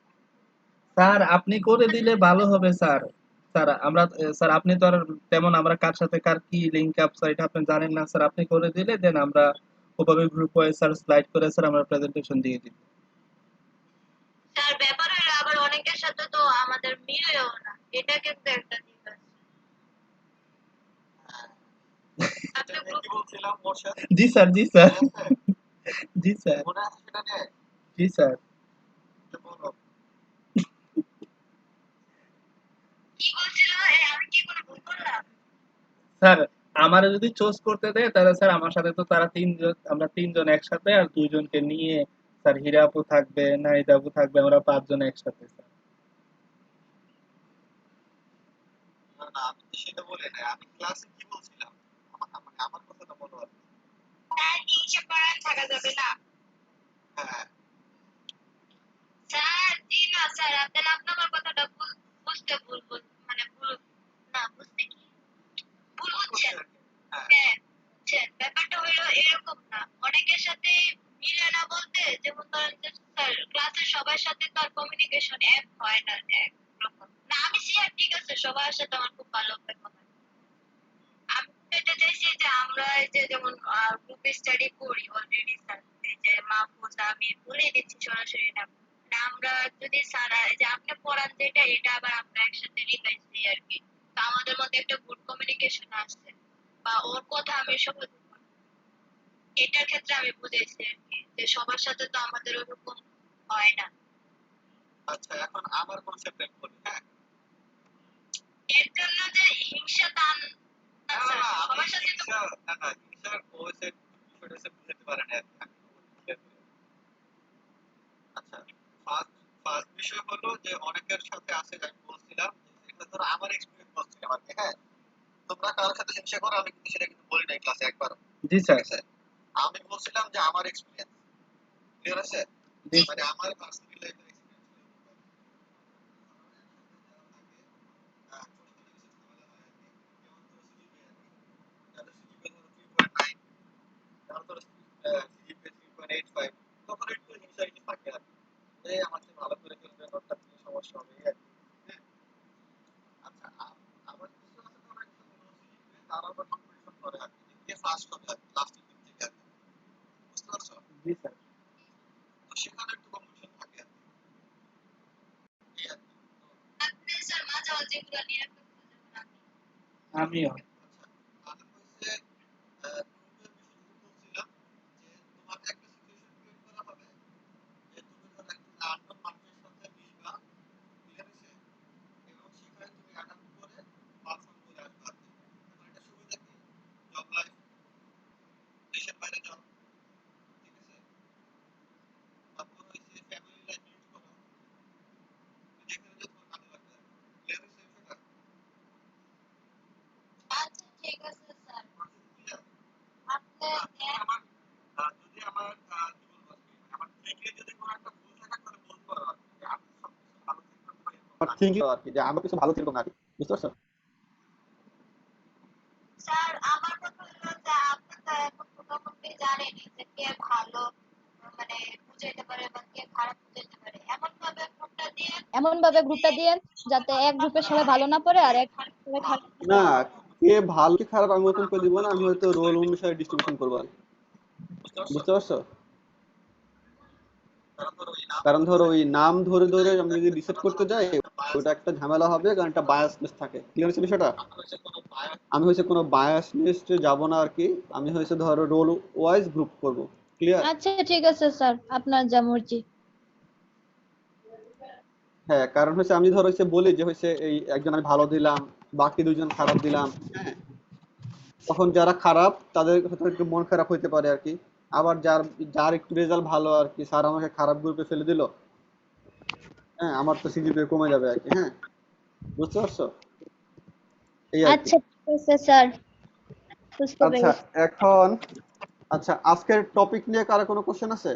স্যার আপনি করে দিলে ভালো হবে স্যার। স্যার আমরা, স্যার আপনি তো আর তেমন আমরা কার সাথে কার কি লিংক আপ স্যার এটা আপনি জানেন না স্যার। আপনি করে দিলে দেন আমরা ওভাবে গ্রুপ ওয়াইজ স্যার স্লাইড করে স্যার আমরা প্রেজেন্টেশন দিয়ে দিব। স্যার ব্যাপার হলো আবার অনেকের সাথে তো আমাদের মিলেও না, এটা কিন্তু একটা দিক আছে। আপনি এটা নিয়ে কি বলছিলাম মোর্শেদ? জি স্যার, জি স্যার, মনে আছে? জি স্যার, মনে আছে সেটা নিয়ে? জি স্যার। তো বলো। কি বলছিল? আমি কি কোনো ভুল করলাম? স্যার আমারে যদি চুজ করতে দেয় তাহলে স্যার আমার সাথে তো তারা তিনজন, আমরা তিনজন একসাথে, আর দুইজনকে নিয়ে স্যার হীরা আপু থাকবে, নাহিদ আপু থাকবে, আমরা পাঁচজন একসাথে স্যার। না না আমি তো সেটা বলি নাই, আমি ক্লাসে কি বলছিলাম মানে আমার কথাটা বলো আর কি। স্যার হিংসা করার থাকা যাবে না। হ্যাঁ স্যার জি না স্যার, আপনার আপনার কথাটা বুঝতে মানে ভুল না, বুঝতে কি ভুল বুঝছেন? হ্যাঁ হ্যাঁ বুঝছেন, ব্যাপারটা হলো এরকম না, অনেকের সাথে মিলে না বলতে যেমন ধরেন যে স্যার ক্লাসের সবার সাথে তো আর কমিউনিকেশন এক হয় না একরকম না। আমি সিয়ার ঠিক আছে, সবার সাথে আমার খুব ভালো কথা হয়। আমি এটা চাইছি যে আমরা এই যে যেমন গ্রুপ স্টাডি করি অলরেডি স্যার, এই যে মাহফুজ আমি বলে দিচ্ছি সরাসরি না, না আমরা যদি স্যার এই যে আপনি পড়ান যেটা এটা আবার আমরা একসাথে রিভাইজ দিই আর কি, তো আমাদের মধ্যে একটা গুড কমিউনিকেশন আসছে, বা ওর কথা আমি সবাই, এটার ক্ষেত্রে আমি বুঝেছি আর কি যে সবার সাথে তো আমাদের ওরকম হয় না। আচ্ছা এখন আমার কনসেপ্ট বলি। হ্যাঁ এর জন্য যে হিংসা টান না না স্যার, না আমি সবার সাথে তো হিংসার ওইসে বিষয়টা বুঝতে পারে না আর কি। আচ্ছা ফার্স্ট বিষয় হলো যে অনেকের সাথে আছে যে আমি বলছিলাম যে এটা ধরো আমার এক্সপেরিয়েন্স বলছিলাম আর কি। হ্যাঁ তোমরা কারোর সাথে হিংসা করো আমি কিন্তু সেটা কিন্তু বলি নাই ক্লাসে একবার, জি ঠিক স্যার। আছে? আমি বলছিলাম যে আমার এক্সপেরিয়েন্স, ক্লিয়ার আছে? জি মানে আমার পার্সোনাল লাইফের ধরো সিজিপিএ 3.85 তখন একটু হিংসাহিংসি থাকে আর কি। আমার চেয়ে ভালো করে ফেলবে, নোটটা দিলে সমস্যা হবে এই আর কি। হ্যাঁ। আচ্ছা, আবার কিছু আছে ধরো একদম লো সিজিপিএ, তারা আবার কম্পিটিশন করে আর কি, যে কে ফার্স্ট হবে আর কি লাস্টের দিক থেকে আর কি। বুঝতে পারছো? জি স্যার। তো সেখানে একটু কম্পিটিশন থাকে আর কি, এই আর কি। আমিও। আচ্ছা, তাহলে হচ্ছে গ্রুপের বিষয়ে বলছিলাম যে তোমাকে একটা সিচুয়েশন ক্রিয়েট করা হবে যে তুমি ধরো একটা আননোন মানুষের সাথে মিশবা, ঠিক আছে, এবং সেখানে তুমি অ্যাডাপ্ট করে পারফর্ম করে আসবে আর কি। এখন এটা সুবিধা কি, জব লাইফ, দেশের বাইরে যাও, ঠিক আছে, তারপর হচ্ছে ফ্যামিলি লাইফ লিড করো, যেখানে যে তোমার কাজে লাগবে আর কি। ক্লিয়ার হচ্ছে বিষয়টা? আচ্ছা ঠিক আছে স্যার। ক্লিয়ার? যদি আমার কি বলবো আজকে, আমার থেকে যদি কোনো একটা ভুল থাকে তাহলে বলতে পারো আর কি, যে আমি সবকিছু ভালো ঠিক করতে পারি এরকম না। থিঙ্কিং আর কি, যে আমার কিছু ভালো এরকম না আর কি। বুঝতে পারছো? স্যার আমার কথা হলো যে আপনি তো এখন মোটামুটি জানেনই যে কে ভালো মানে বুঝাইতে পারে বা কে খারাপ বুঝাইতে পারে, এমন ভাবে গ্রুপটা দিয়ে যাতে এক গ্রুপের সবাই ভালো না পড়ে আর এক সবাই খারাপ না না, পড়ে। কে ভালো কি খারাপ আমি ওরকম করে দিব না, আমি হয়তো রোল অনুসারে ডিস্ট্রিবিউশন করবো আর কি। বুঝতে পারছো? বুঝতে পারছো? কারণ ধরো ওই নাম কারণ ধরে ধরো ধরে ওই নাম ধরে ধরে যাই আমি তাহলে যদি কিন্তু রিসেট ওটা করতে ধরো যাই একটা বায়াস ওটা একটা ঝামেলা হবে, কারণ একটা বায়াসনেস থাকে। ক্লিয়ার হচ্ছে বিষয়টা? আমরা হচ্ছে কোনো বায়াস আমি হচ্ছে কোনো বায়াসনেসে যাব না আর কি, আমি হচ্ছে ধরো রোল ওয়াইজ গ্রুপ করব। ক্লিয়ার? আচ্ছা ঠিক আছে স্যার, আপনার যা মর্জি। হ্যাঁ, কারণ হচ্ছে আমি ধরো হচ্ছে বলি যে হচ্ছে এই একজন আমি ভালো দিলাম, বাকি দুইজন খারাপ দিলাম, হ্যাঁ, তখন যারা খারাপ তাদের হয়তো একটু মন খারাপ হইতে পারে আর কি। আবার যার যার একটু রেজাল্ট ভালো আর কি, স্যার আমাকে খারাপ গ্রুপে ফেলে দিল, হ্যাঁ, আমার তো সিজিপিএ কমে যাবে আর কি। হ্যাঁ, বুঝতে পারছো? এই আর কি। আচ্ছা ঠিক আছে স্যার, বুঝতে আচ্ছা, পেরেছি। এখন আচ্ছা, আজকের টপিক নিয়ে কারো কোনো কোশ্চেন আছে?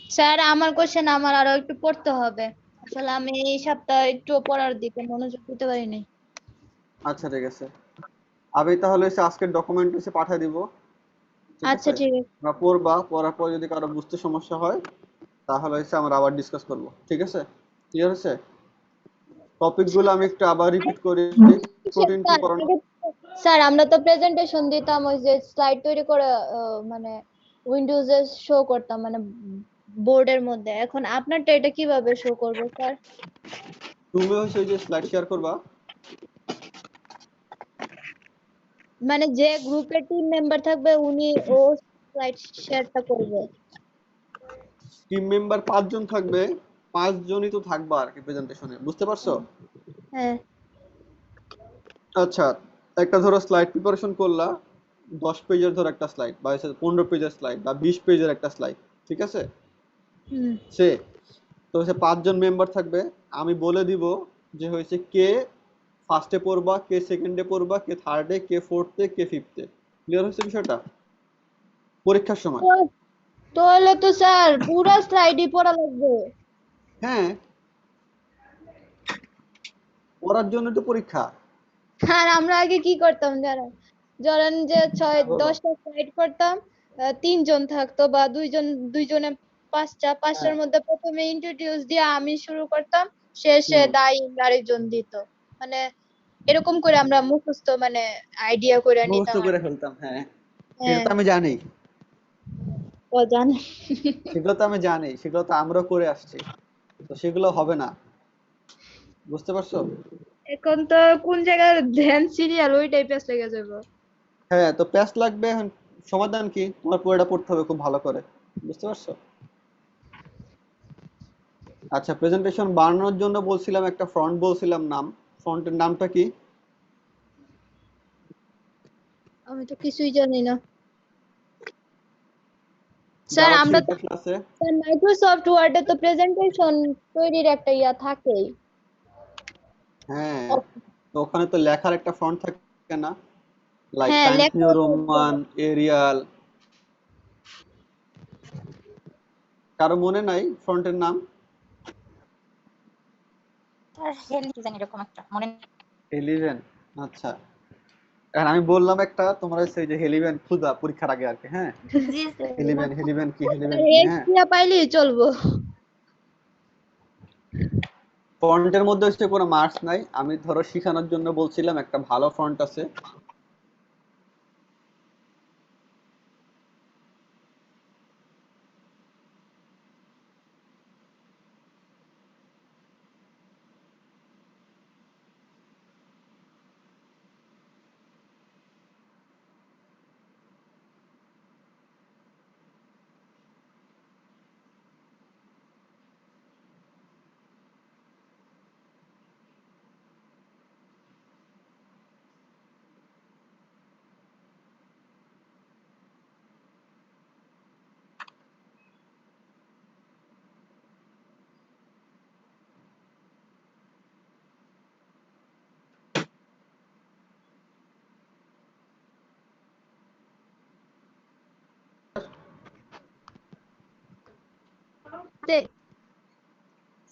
স্যার আমার কোশ্চেন আমার আরো একটু পড়তে হবে, আসলে আমি এই সপ্তাহে একটু পড়ার দিকে মনোযোগ দিতে পারিনি। আচ্ছা ঠিক আছে, আমি তাহলে হচ্ছে আজকের ডকুমেন্ট হচ্ছে পাঠিয়ে দিব, ঠিক আচ্ছা আছে? ঠিক আছে। আমরা পড়বা, পড়ার পর যদি কারো বুঝতে সমস্যা হয় তাহলে হচ্ছে আমরা আবার ডিসকাস করব, ঠিক আছে? ক্লিয়ার হচ্ছে? টপিক গুলো আমি একটু আবার রিপিট করি। প্রোটিন টু স্যার পড়ানো। স্যার আমরা তো প্রেজেন্টেশন দিতাম ওই যে স্লাইড তৈরি করে মানে উইন্ডোজে শো করতাম মানে বোর্ডের মধ্যে, এখন আপনারটা এটা কিভাবে শো করবে স্যার? তুমি হচ্ছে ওই যে স্লাইড শেয়ার করবা, মানে যে গ্রুপের টিম মেম্বার থাকবে উনি ও স্লাইড শেয়ারটা করবে? টিম মেম্বার 5 জন থাকবে, 5 জনই তো থাকবা আর কি প্রেজেন্টেশনে। বুঝতে পারছো? হ্যাঁ। আচ্ছা, একটা ধরো স্লাইড প্রিপারেশন করলা, 10 পেজের ধরো একটা স্লাইড, বা 15 পেজের স্লাইড, বা 20 পেজের একটা স্লাইড, ঠিক আছে? হুম। সে তো হচ্ছে 5 জন মেম্বার থাকবে। আমি বলে দিব যে হয়েছে কে ফার্স্টে পড়বা, কে সেকেন্ডে পড়বা, কে থার্ডে, কে ফোর্থে, কে ফিফথে। ক্লিয়ার হচ্ছে বিষয়টা? পরীক্ষার সময়। তো- তাহলে তো স্যার পুরো স্লাইডই পড়া লাগবে। হ্যাঁ, পড়ার জন্য তো পরীক্ষা। আর আমরা আগে কি করতাম জানেন, ধরেন যে ছয় হ্যাঁ, বলো। 10টা স্লাইড করতাম, 3 জন থাকতো বা দুইজনে হ্যাঁ। পাঁচটার মধ্যে প্রথমে ইন্ট্রোডিউস দিয়ে আমি শুরু করতাম, শেষে হুম। দাই আরেকজন দিত, মানে এরকম করে আমরা মুখস্থ মানে আইডিয়া করে মুখস্থ নিতাম আর করে কি। ফেলতাম, হ্যাঁ। সেটা হ্যাঁ। তো আমি জানি, ও জানে। সেগুলো তো আমি জানি, সেগুলো তো আমরাও করে আসছি। তো সেগুলো হবে না। বুঝতে পারছো? এখন তো কোন জায়গায় ধ্যান সিরিয়াল ওই টাইপের লেগে যাবে। হ্যাঁ, তো প্যাচ লাগবে। এখন সমাধান কি, তোমার পুরোটা পড়তে হবে খুব ভালো করে। বুঝতে পারছো? আচ্ছা, প্রেজেন্টেশন বানানোর জন্য বলছিলাম একটা ফন্ট, বলছিলাম নাম। ফন্টের নামটা কি? আমি তো কিছুই জানি না স্যার। যারা আমরা ছিল তো ক্লাসে। স্যার মাইক্রোসফট ওয়ার্ডে তো প্রেজেন্টেশন তৈরির একটা ইয়া থাকেই। হ্যাঁ, তো ওখানে তো লেখার একটা ফন্ট থাকে না, লাইক হ্যাঁ টাইমস নিউ লেখাও থাকবে। Roman, Arial. কারো মনে নাই ফন্টের নাম? স্যার হেলদি কি জানি এরকম একটা মনে নেই। 11। আচ্ছা, এখন আমি বললাম একটা, তোমরা হচ্ছে এই যে হেলিব্যান্ড খুঁজা পরীক্ষার আগে আর কি, হ্যাঁ, জি স্যার। হেলিব্যান্ড কি, স্যার কি, এক্স হ্যাঁ। দিয়া পাইলেই চলবো। ফন্টের মধ্যে হচ্ছে কোনো মার্কস নাই, আমি ধরো শিখানোর জন্য বলছিলাম একটা ভালো ফন্ট আছে।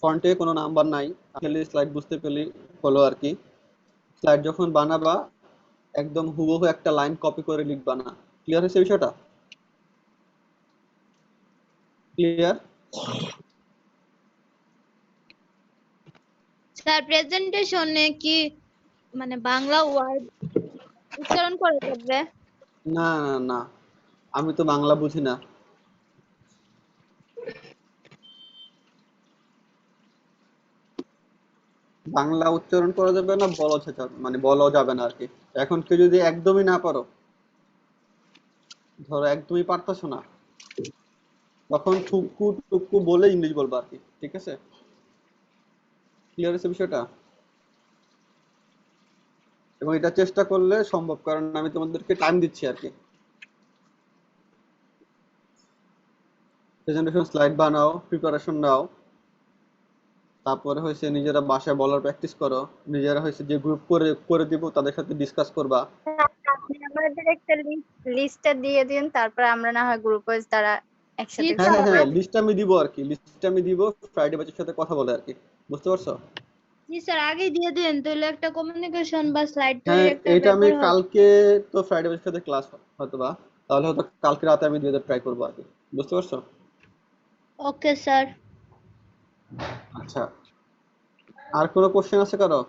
ফন্টে কোনো নাম্বার নাই, খালি স্লাইড বুঝতে পেলে হলো আর কি। স্লাইড যখন বানাবা একদম হুবহু একটা লাইন কপি করে লিখবা না। ক্লিয়ার হয়েছে বিষয়টা? ক্লিয়ার? স্যার প্রেজেন্টেশনে কি মানে বাংলা ওয়ার্ড উচ্চারণ করা যাবে? না না না, আমি তো বাংলা বুঝি না। বাংলা উচ্চারণ করা যাবে না, বলা যাবে না আর কি। এখন কেউ যদি একদমই না পারো, ধরো একদমই পারতেছো না, তখন টুকু টুকু বলে ইংলিশ বলবা আর কি, ঠিক আছে? ক্লিয়ার হয়েছে বিষয়টা? এবং এটা চেষ্টা করলে সম্ভব, কারণ আমি তোমাদেরকে টাইম দিচ্ছি আর কি। প্রেজেন্টেশন স্লাইড বানাও, প্রিপারেশন নাও, তারপরে হয়েছে নিজেরা বাসায় বলার প্র্যাকটিস করো, নিজেরা হয়েছে যে গ্রুপ করে করে দিব তাদের সাথে ডিসকাস করবা। আপনি আমাদের একটা লিস্টটা দিয়ে দিন, তারপর আমরা না হয় গ্রুপ ওয়াইজ তারা একসাথে জি হ্যাঁ হ্যাঁ স্যার। হ্যাঁ, লিস্ট আমি দিব আর কি, লিস্ট আমি দিব ফ্রাইডে ব্যাচের সাথে কথা বলে আর কি, বুঝতে পারছো? জি স্যার আগেই দিয়ে দেন, তাহলে একটা কমিউনিকেশন বা স্লাইড হ্যাঁ, তৈরির একটা এটা আমি ব্যাপার হবে। কালকে, তো ফ্রাইডে ব্যাচের সাথে ক্লাস হয়তো বা, তাহলে হয়তো কালকে রাতে আমি দিয়ে ট্রাই করবো আর কি, বুঝতে পারছো? Okay sir. আচ্ছা, আর কোনো কোশ্চেন আছে কারো?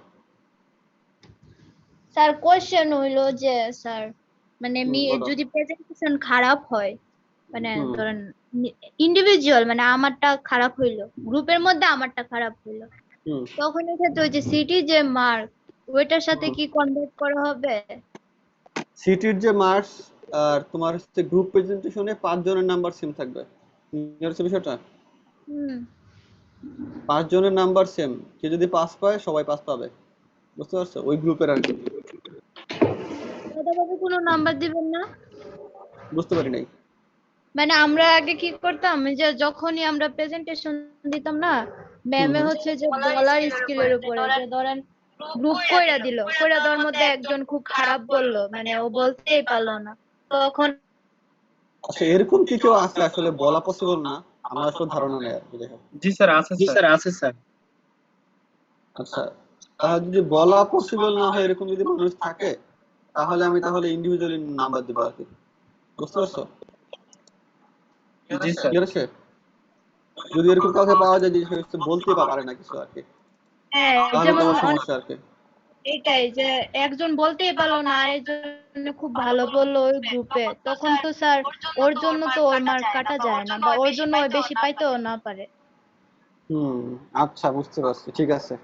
স্যার কোশ্চেন হইলো যে স্যার মানে বলো। যদি প্রেজেন্টেশন খারাপ হয়, মানে হুম ধরেন ইন্ডিভিজুয়াল মানে আমারটা খারাপ হইলো, গ্রুপের মধ্যে আমারটা খারাপ হইলো, হুম তখন এক্ষেত্রে ওই যে সিটি যে মার্ক ওইটার সাথে হুম। কি কনভার্ট করা হবে? সিটির যে মার্কস আর তোমার হচ্ছে গ্রুপ প্রেজেন্টেশনে 5 জনের নাম্বার সেম থাকবে, ক্লিয়ার হচ্ছে বিষয়টা? হুম। 5 জনের নাম্বার সেম, কে যদি পাস পায় সবাই পাস পাবে, বুঝতে পারছো? ওই গ্রুপের আর কি। আলাদাভাবে কোনো নাম্বার দিবেন না? বুঝতে পারি নাই। মানে আমরা আগে কি করতাম যে যখনই আমরা প্রেজেন্টেশন দিতাম না, হুম ম্যামে হুম। হচ্ছে যে বলার স্কিলের উপরে যে ধরেন গ্রুপ কইরা দিল, কইরা দেওয়ার মধ্যে একজন খুব খারাপ বললো, মানে ও বলতেই পারলো না, তখন আচ্ছা, এরকম কি কেউ আছে আসলে বলা পসিবল না? আমার আসলে ধারণা নেই আর কি, দেখো। জি স্যার আছে স্যার। আচ্ছা, তাহলে যদি বলা পসিবল না হয় এরকম যদি মানুষ থাকে, তাহলে ইন্ডিভিজুয়ালি নাম্বার দিব আর কি, বুঝতে পারছো? জি স্যার। ক্লিয়ার আছে? যদি এরকম কাউকে পাওয়া যায় যে সে হচ্ছে বলতে পারে না কিছু আর কি, হ্যাঁ তাহলে যেমন তোমার সমস্যা আর কি। এটাই যে একজন বলতেই পারলো না আরেকজন খুব ভালো বললো ওই গ্রুপে, তখন তো স্যার ওর জন্য তো ওর মার্ক কাটা যায় না, বা ওর জন্য ওই বেশি পাইতেও না পারে। হুম, আচ্ছা বুঝতে পারছি, ঠিক আছে।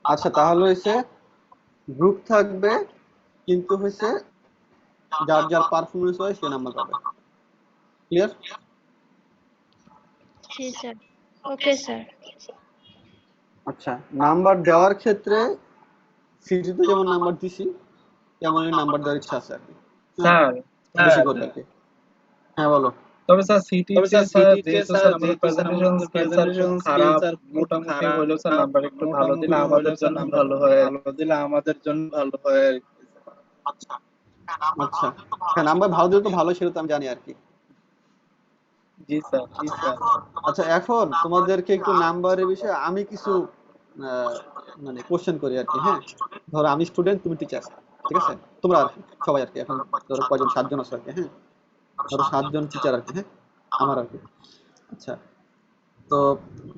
আচ্ছা, তাহলে হয়েছে গ্রুপ থাকবে, কিন্তু হয়েছে যার যার পারফরমেন্স হয় সে নাম্বার পাবে। ক্লিয়ার? জি স্যার। Okay sir. আচ্ছা, নাম্বার দেওয়ার ক্ষেত্রে সিটিতে যেমন নাম্বার দিছি তেমনই নাম্বার দেওয়ার ইচ্ছা আছে আর কি, হ্যাঁ, স্যার বেশি করে আর কি। হ্যাঁ বলো। তবে স্যার সিটিতে স্যার যেহেতু স্যার আমাদের প্রেজেন্টেশন স্কিলস আর খুব খারাপ, মোটামুটি হলেও স্যার নাম্বার একটু ভালো দিলে আমাদের জন্য ভালো হয়। আচ্ছা, হ্যাঁ, নাম্বার ভালো দিলে তো ভালো, সেটা তো আমি জানি আর কি। জি স্যার। আচ্ছা, এখন তোমাদেরকে একটু নাম্বারের বিষয়ে আমি কিছু আহ, মানে কোশ্চেন করি আর কি, হ্যাঁ। ধরো আমি স্টুডেন্ট, তুমি টিচার, ঠিক আছে? তোমরা আর কি, সবাই আর কি, এখন ধরো কয়জন, 7 জন আছো আর কি, হ্যাঁ, ধরো 7 জন টিচার আর কি, হ্যাঁ, আমার আর কি। আচ্ছা, তো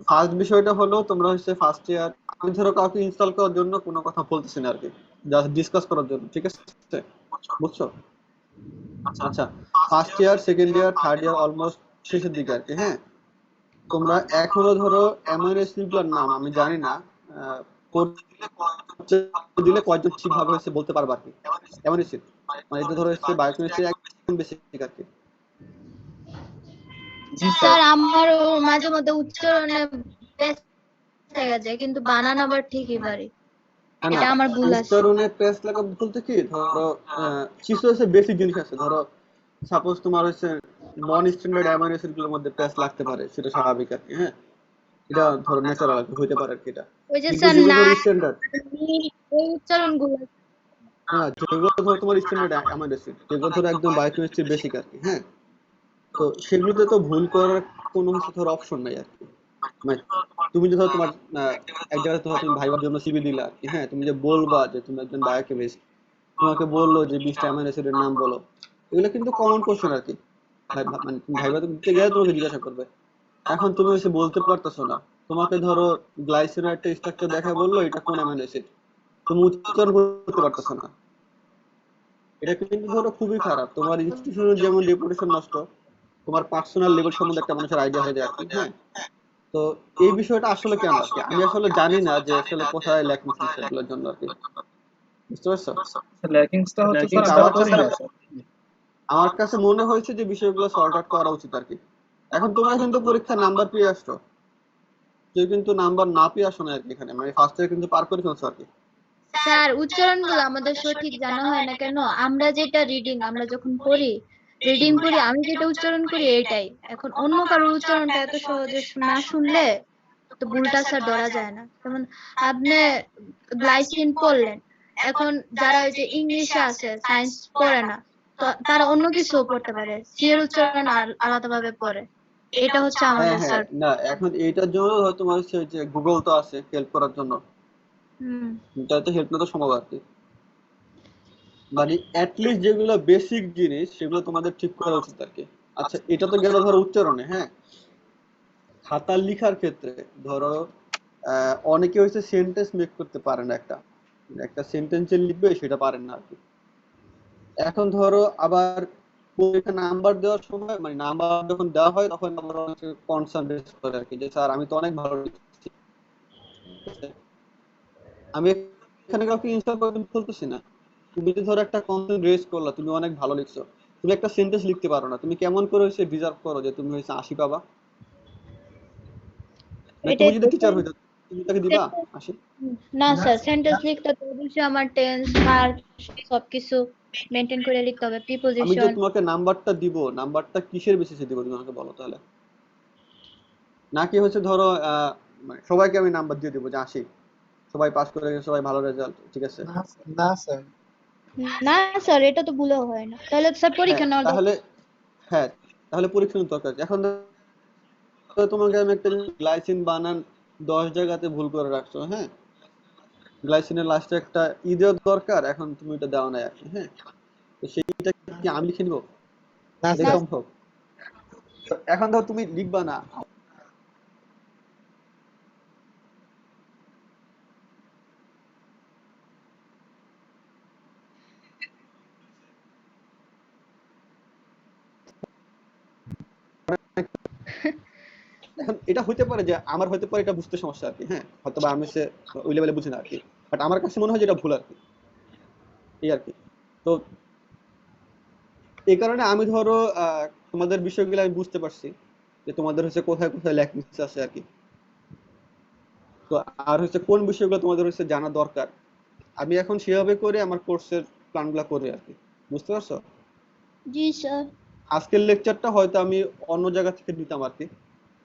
ফার্স্ট বিষয়টা হলো তোমরা হচ্ছে ফার্স্ট ইয়ার, আমি ধরো কাউকে ইনস্টল করার জন্য কোনো কথা বলতেছি না আর কি, জাস্ট ডিসকাস করার জন্য, ঠিক আছে? বুঝছো? আচ্ছা, first year, second year, third year almost শেষের দিকে আর কি, হ্যাঁ, তোমরা এখনো ধরো অ্যামাইনো অ্যাসিডগুলোর নাম আমি জানি না, পড়তে দিলে কয়জন ঠিকভাবে হচ্ছে বলতে পারবা আর কি, অ্যামাইনো অ্যাসিড মানে এটা ধরো হচ্ছে বায়োকেমিস্ট্রি একদম বেসিক আর কি। জি স্যার। স্যার আমারও মাঝে মধ্যে উচ্চারণে পেচ থেকে যায়, কিন্তু বানান আবার ঠিকই পারি। না না, এটা আমার ভুল আছে। উচ্চারণে প্রেস লাগা বলতে কি, ধরো কিছু হচ্ছে বেসিক জিনিস আছে, ধরো সাপোজ তোমার হচ্ছে নন স্ট্যান্ডার্ড অ্যামাইনো অ্যাসিড গুলোর মধ্যে প্রেস লাগতে পারে, সেটা স্বাভাবিক আর কি, হ্যাঁ, এটা ধরো ন্যাচারাল আর কি, হইতে পারে আর কি এটা। ওই যে কিন্তু স্যার যেগুলো না, ধরো স্ট্যান্ডার্ড, ওই উচ্চারণগুলো হ্যাঁ, যেগুলো ধরো তোমার স্ট্যান্ডার্ড অ্যামাইনো অ্যাসিড, যেগুলো ধরো একদম বায়োকেমিস্ট্রি বেসিক আর কি, হ্যাঁ, তো সেগুলোতে তো ভুল করার কোনো হচ্ছে ধরো অপশন নাই আর কি। মানে তুমি যে ধরো তোমার এক জায়গায় ধরো তুমি ভাইবার জন্য সিভি দিলা আর কি, হ্যাঁ, তুমি যে বলবা যে তুমি একজন বায়োকেমিস্ট, তোমাকে বললো যে 20টা অ্যামাইনো অ্যাসিডের নাম বলো, এগুলো কিন্তু কমন কোশ্চেন আর কি। মানে তুমি ভাইবা দিতে গেলে তোমাকে জিজ্ঞাসা করবে, এখন তুমি এসে বলতে পারতেছো না, তোমাকে ধরো গ্লাইসিনের একটা স্ট্রাকচার দেখা বললো এটা কোন অ্যামাইনো অ্যাসিড, তুমি উচ্চারণ করতে পারতেছো না, এটা কিন্তু ধরো খুবই খারাপ, তোমার ইনস্টিটিউশনের যেমন রেপুটেশন নষ্ট, তোমার পার্সোনাল লেভেল সম্বন্ধে একটা মানুষের আইডিয়া হয়ে যায় আর কি, হ্যাঁ। তো এই বিষয়টা আসলে কেন আর কি, আমি আসলে জানি না যে আসলে কোথায় ল্যাকিং এগুলোর জন্য আর কি, বুঝতে পারছো? ল্যাকিংসটা হচ্ছে স্যার কিন্তু আমাদের আমার কাছে পরিবেশে। আমার কাছে মনে হয়েছে যে বিষয়গুলো সর্ট আউট করা উচিত আর কি। এখন তোমরা কিন্তু পরীক্ষায় নাম্বার পেয়ে আসছো, কেউ কিন্তু নাম্বার না পেয়ে আসো না আর কি, এখানে মানে ফার্স্ট ইয়ার কিন্তু পার করে ফেলছো আর কি। স্যার উচ্চারণগুলো আমাদের সঠিক জানা হয় না কেন? আমরা যেটা রিডিং, আমরা যখন পড়ি, রিডিং পড়ি, আমি যেটা উচ্চারণ করি এটাই। এখন অন্য কারোর উচ্চারণটা এত সহজে না শুনলে তো ভুলটা স্যার ধরা যায় না। যেমন আপনি গ্লাইসিন পড়লেন, এখন যারা ওই যে ইংলিশে আছে, সায়েন্স পড়ে না, তো তারা অন্য কিছু পড়তে পারে, সি এর উচ্চারণ আলাদাভাবে পড়ে। এটা হচ্ছে হ্যাঁ আমাদের হ্যাঁ, স্যার। না এখন এইটার জন্য ধরো তোমার হচ্ছে ওই যে গুগল তো আছে হেল্প করার জন্য, হুম। এটাতে হেল্প না তো সম্ভব আর কি। মানে অ্যাটলিস্ট যেগুলো বেসিক জিনিস সেগুলো তোমাদের ঠিক করা উচিত আর কি। আচ্ছা, এটা তো গেল ধরো উচ্চারণে, হ্যাঁ, খাতা লিখার ক্ষেত্রে ধরো অনেকে হচ্ছে সেন্টেন্স মেক করতে পারে না, একটা একটা সেন্টেন্স যে লিখবে সেটা পারেন না আর কি। এখন ধরো আবার পরীক্ষা নাম্বার দেওয়ার সময়, মানে নাম্বার যখন দেওয়া হয় তখন আবার অনেকে কনসার্ন রেজ করে আর কি, যে স্যার আমি তো অনেক ভালো লিখছি, আমি এখানে কাউকে ইনস্টল করে বলতেছি না, তুমি যে ধরো একটা কনসার্ন রেজ করলা, তুমি অনেক ভালো লিখছো, তুমি একটা সেন্টেন্স লিখতে পারো না, তুমি কেমন করে হচ্ছে ডিজার্ভ করো যে তুমি হচ্ছে 80 পাবা? মানে তুমি এটাই যদি তো টিচার হইতো তুমি তাকে দিবা 80? না স্যার, সেন্টেন্স লিখতে তো অবশ্যই আমার টেন্স, ভার্ব সবকিছু মেনটেন করে লিখতে হবে, আমি যে প্রিপোজিশন। তোমাকে নাম্বারটা দিব, নাম্বারটা কিসের বেসিসে দিব তুমি আমাকে বলো তাহলে? নাকি হচ্ছে ধরো মানে সবাইকে আমি নাম্বার দিয়ে দিব যে 80, সবাই পাস করে গেছে, সবাই ভালো রেজাল্ট, ঠিক আছে? না স্যার। না স্যার, এটা তো ভুলেও হয় না, তাহলে স্যার হ্যাঁ পরীক্ষা নেওয়ার দরকার। তাহলে, হ্যাঁ তাহলে পরীক্ষা নিতে দরকার আছে। এখন ধরো তোমাকে আমি একটা গ্লাইসিন বানান 10 জায়গাতে ভুল করে রাখছো, হ্যাঁ, গ্লাইসিনের লাস্টে একটা ই দেওয়ার দরকার, এখন তুমি এটা দেওয়া নাই আর কি, হ্যাঁ, তো সেইটা কি আমি লিখে নিবো? না এটা না স্যার। সম্ভব? তো এখন ধর তুমি লিখবা না, এখন এটা হইতে পারে যে আমার হইতে পারে এটা বুঝতে সমস্যা আর কি, হ্যাঁ, হয়তো বা আমি সে ওই লেভেলে বুঝি না আর কি, বাট আমার কাছে মনে হয় যে এটা ভুল আর কি, এই আর কি। তো এই কারণে আমি ধরো তোমাদের বিষয়গুলো আমি বুঝতে পারছি যে তোমাদের হচ্ছে কোথায় কোথায় ল্যাকিংস আছে আর কি। তো আর হচ্ছে কোন বিষয়গুলো তোমাদের হচ্ছে জানা দরকার, আমি এখন সেভাবে করে আমার কোর্সের প্ল্যানগুলো করি আর কি, বুঝতে পারছো? জি স্যার। আজকের লেকচারটা হয়তো আমি অন্য জায়গা থেকে নিতাম আর কি,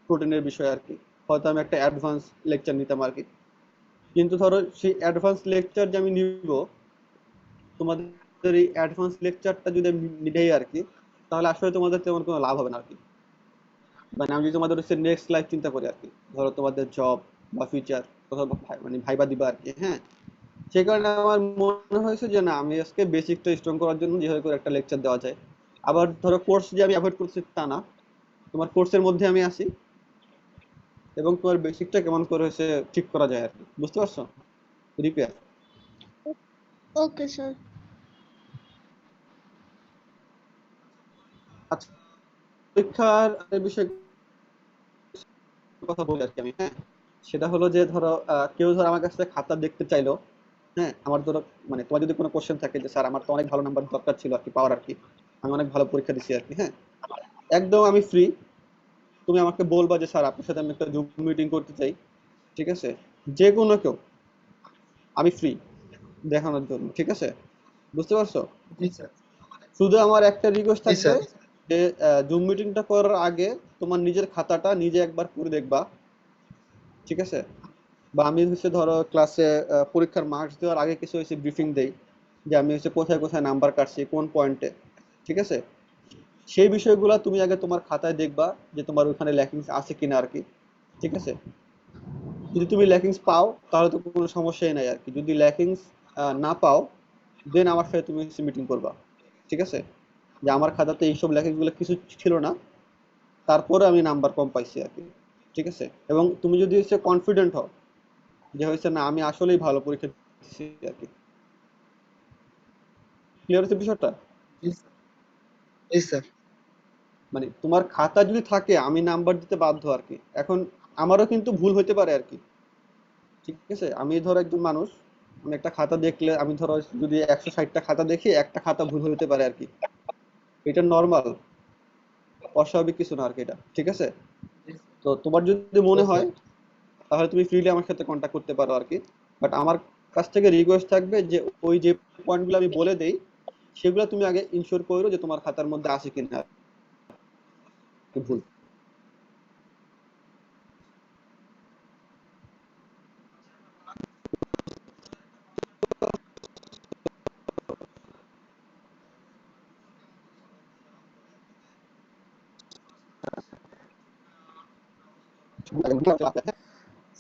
প্রোটিনের বিষয় আর কি, হয়তো আমি একটা অ্যাডভান্স লেকচার নিতাম আর কি, কিন্তু ধরো সেই অ্যাডভান্স লেকচার যে আমি নিব, তোমাদের এই অ্যাডভান্স লেকচারটা যদি আমি নিই আর কি, তাহলে আসলে তোমাদের তেমন কোনো লাভ হবে না আর কি। মানে আমি যদি তোমাদের হচ্ছে নেক্সট লাইফ চিন্তা করি আর কি, ধরো তোমাদের জব বা ফিউচার কোথাও মানে ভাইবা দিবা আর কি, হ্যাঁ, সেই কারণে আমার মনে হয়েছে যে না, আমি আজকে বেসিকটা স্ট্রং করার জন্য যেভাবে করে একটা লেকচার দেওয়া যায়। আবার ধরো কোর্স যে আমি অ্যাভয়েড করছি তা না, তোমার কোর্সের মধ্যে আমি আছি এবং তোমার বেসিকটা কেমন করে হচ্ছে ঠিক করা যায় আর কি, বুঝতে পারছো? রিপেয়ার। Okay sir. আচ্ছা, পরীক্ষার বিষয়ে কথা বলি আর কি আমি, হ্যাঁ। সেটা হলো যে ধরো কেউ ধরো আমার কাছ থেকে খাতা দেখতে চাইলো, হ্যাঁ। আমার ধরো মানে তোমার যদি কোনো কোশ্চেন থাকে যে স্যার আমার তো অনেক ভালো নাম্বার দরকার ছিল আর কি পাওয়ার আর কি, আমি অনেক ভালো পরীক্ষা দিচ্ছি আর কি, হ্যাঁ, একদম আমি ফ্রি। তুমি আমাকে বলবা যে স্যার আপনার সাথে আমি একটা জুম মিটিং করতে চাই, ঠিক আছে? যে কোনো কেউ, আমি ফ্রি দেখানোর জন্য, ঠিক আছে? বুঝতে পারছো? জি স্যার। শুধু আমার একটা রিকোয়েস্ট জি থাকবে স্যার। যে জুম মিটিংটা করার আগে তোমার নিজের খাতাটা নিজে একবার করে দেখবা, ঠিক আছে? বা আমি হচ্ছে ধরো ক্লাসে পরীক্ষার মার্কস দেওয়ার আগে কিছু হচ্ছে ব্রিফিং দেই যে আমি হচ্ছে কোথায় কোথায় নাম্বার কাটছি কোন পয়েন্টে, ঠিক আছে? সেই বিষয়গুলো তুমি আগে তোমার খাতায় দেখবা যে তোমার ওখানে ল্যাকিংস আছে কিনা আর কি, ঠিক আছে? যদি তুমি ল্যাকিংস পাও তাহলে তো কোনো সমস্যাই নাই আর কি। যদি ল্যাকিংস না পাও, দেন আমার সাথে তুমি মিটিং করবা, ঠিক আছে? যে আমার খাতাতে এইসব ল্যাকিংস গুলো কিছু ছিল না, তারপরে আমি নাম্বার কম পাইছি আর কি, ঠিক আছে? এবং তুমি যদি হচ্ছে কনফিডেন্ট হও যে হচ্ছে না আমি আসলেই ভালো পরীক্ষা দিচ্ছি আর কি। ক্লিয়ার হচ্ছে বিষয়টা? জি স্যার। জি স্যার। মানে তোমার খাতা যদি থাকে আমি নাম্বার দিতে বাধ্য আর কি। এখন আমারও কিন্তু ভুল হইতে পারে আর কি, ঠিক আছে? আমি ধরো একজন মানুষ, আমি একটা খাতা দেখলে আমি ধরো যদি 160টা খাতা দেখি একটা খাতা ভুল হইতে পারে আর কি, এটা নর্মাল, অস্বাভাবিক কিছু না আর কি এটা, ঠিক আছে? তো তোমার যদি মনে ওকে। হয় তাহলে তুমি ফ্রিলি আমার সাথে কন্ট্যাক্ট করতে পারো আর কি। বাট আমার কাছ থেকে রিকোয়েস্ট থাকবে যে ওই যে পয়েন্টগুলো আমি বলে দেই সেগুলো তুমি আগে ইনশিওর করো যে তোমার খাতার মধ্যে আছে কিনা আর কি ভুল।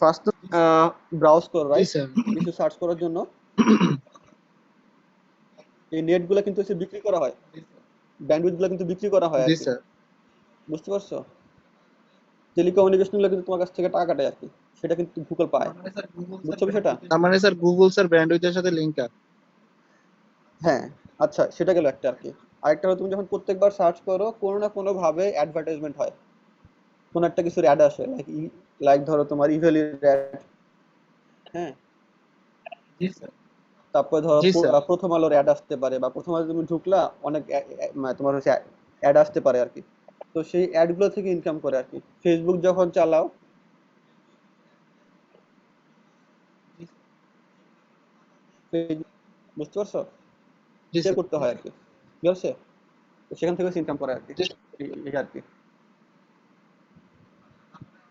ফার্স্ট ব্রাউজ করো, জি রাইট? স্যার। কিছু সার্চ করার জন্য এই নেট গুলো কিন্তু হচ্ছে বিক্রি করা হয়, ব্যান্ডউইথ গুলো কিন্তু বিক্রি করা হয় আর জি কি, স্যার। বুঝতে পারছো? টেলিকমিউনিকেশন গুলো কিন্তু তোমার কাছ থেকে টাকা কাটে আর কি, সেটা কিন্তু গুগল পায়, বুঝছো বিষয়টা? তার মানে স্যার গুগল স্যার ব্যান্ডউইথের সাথে লিংক আপ। হ্যাঁ। আচ্ছা, সেটা গেল একটা আর কি। আরেকটা হলো তুমি যখন প্রত্যেকবার সার্চ করো কোনো না কোনো ভাবে অ্যাডভার্টাইজমেন্ট হয়, কোন একটা কিছুর অ্যাড আসে, লাইক ধরো তোমার ইভেলির অ্যাড, হ্যাঁ। জি স্যার। তারপরে ধরো জি স্যার। প্রথম আলোর অ্যাড আসতে পারে, বা প্রথম আলো তুমি ঢুকলা অনেক মানে তোমার হচ্ছে অ্যাড আসতে পারে আর কি। তো সেই অ্যাড গুলো থেকে ইনকাম করে আর কি। ফেসবুক যখন চালাও, বুঝতে পারছো? জি পে স্যার। করতে হয় আর কি, ঠিক আছে? তো সেখান থেকে ইনকাম করে আর কি, জি এই আর কি।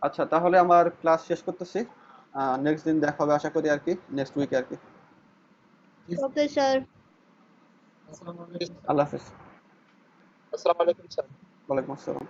আচ্ছা, তাহলে আমার ক্লাস শেষ করতেছি। নেক্সট দিন দেখা হবে আশা করি আর কি, নেক্সট উইকে আর কি। Okay sir. আসসালামু আলাইকুম স্যার। আল্লাহ হাফেজ। আসসালামু আলাইকুম স্যার। ওয়ালাইকুম আসসালাম।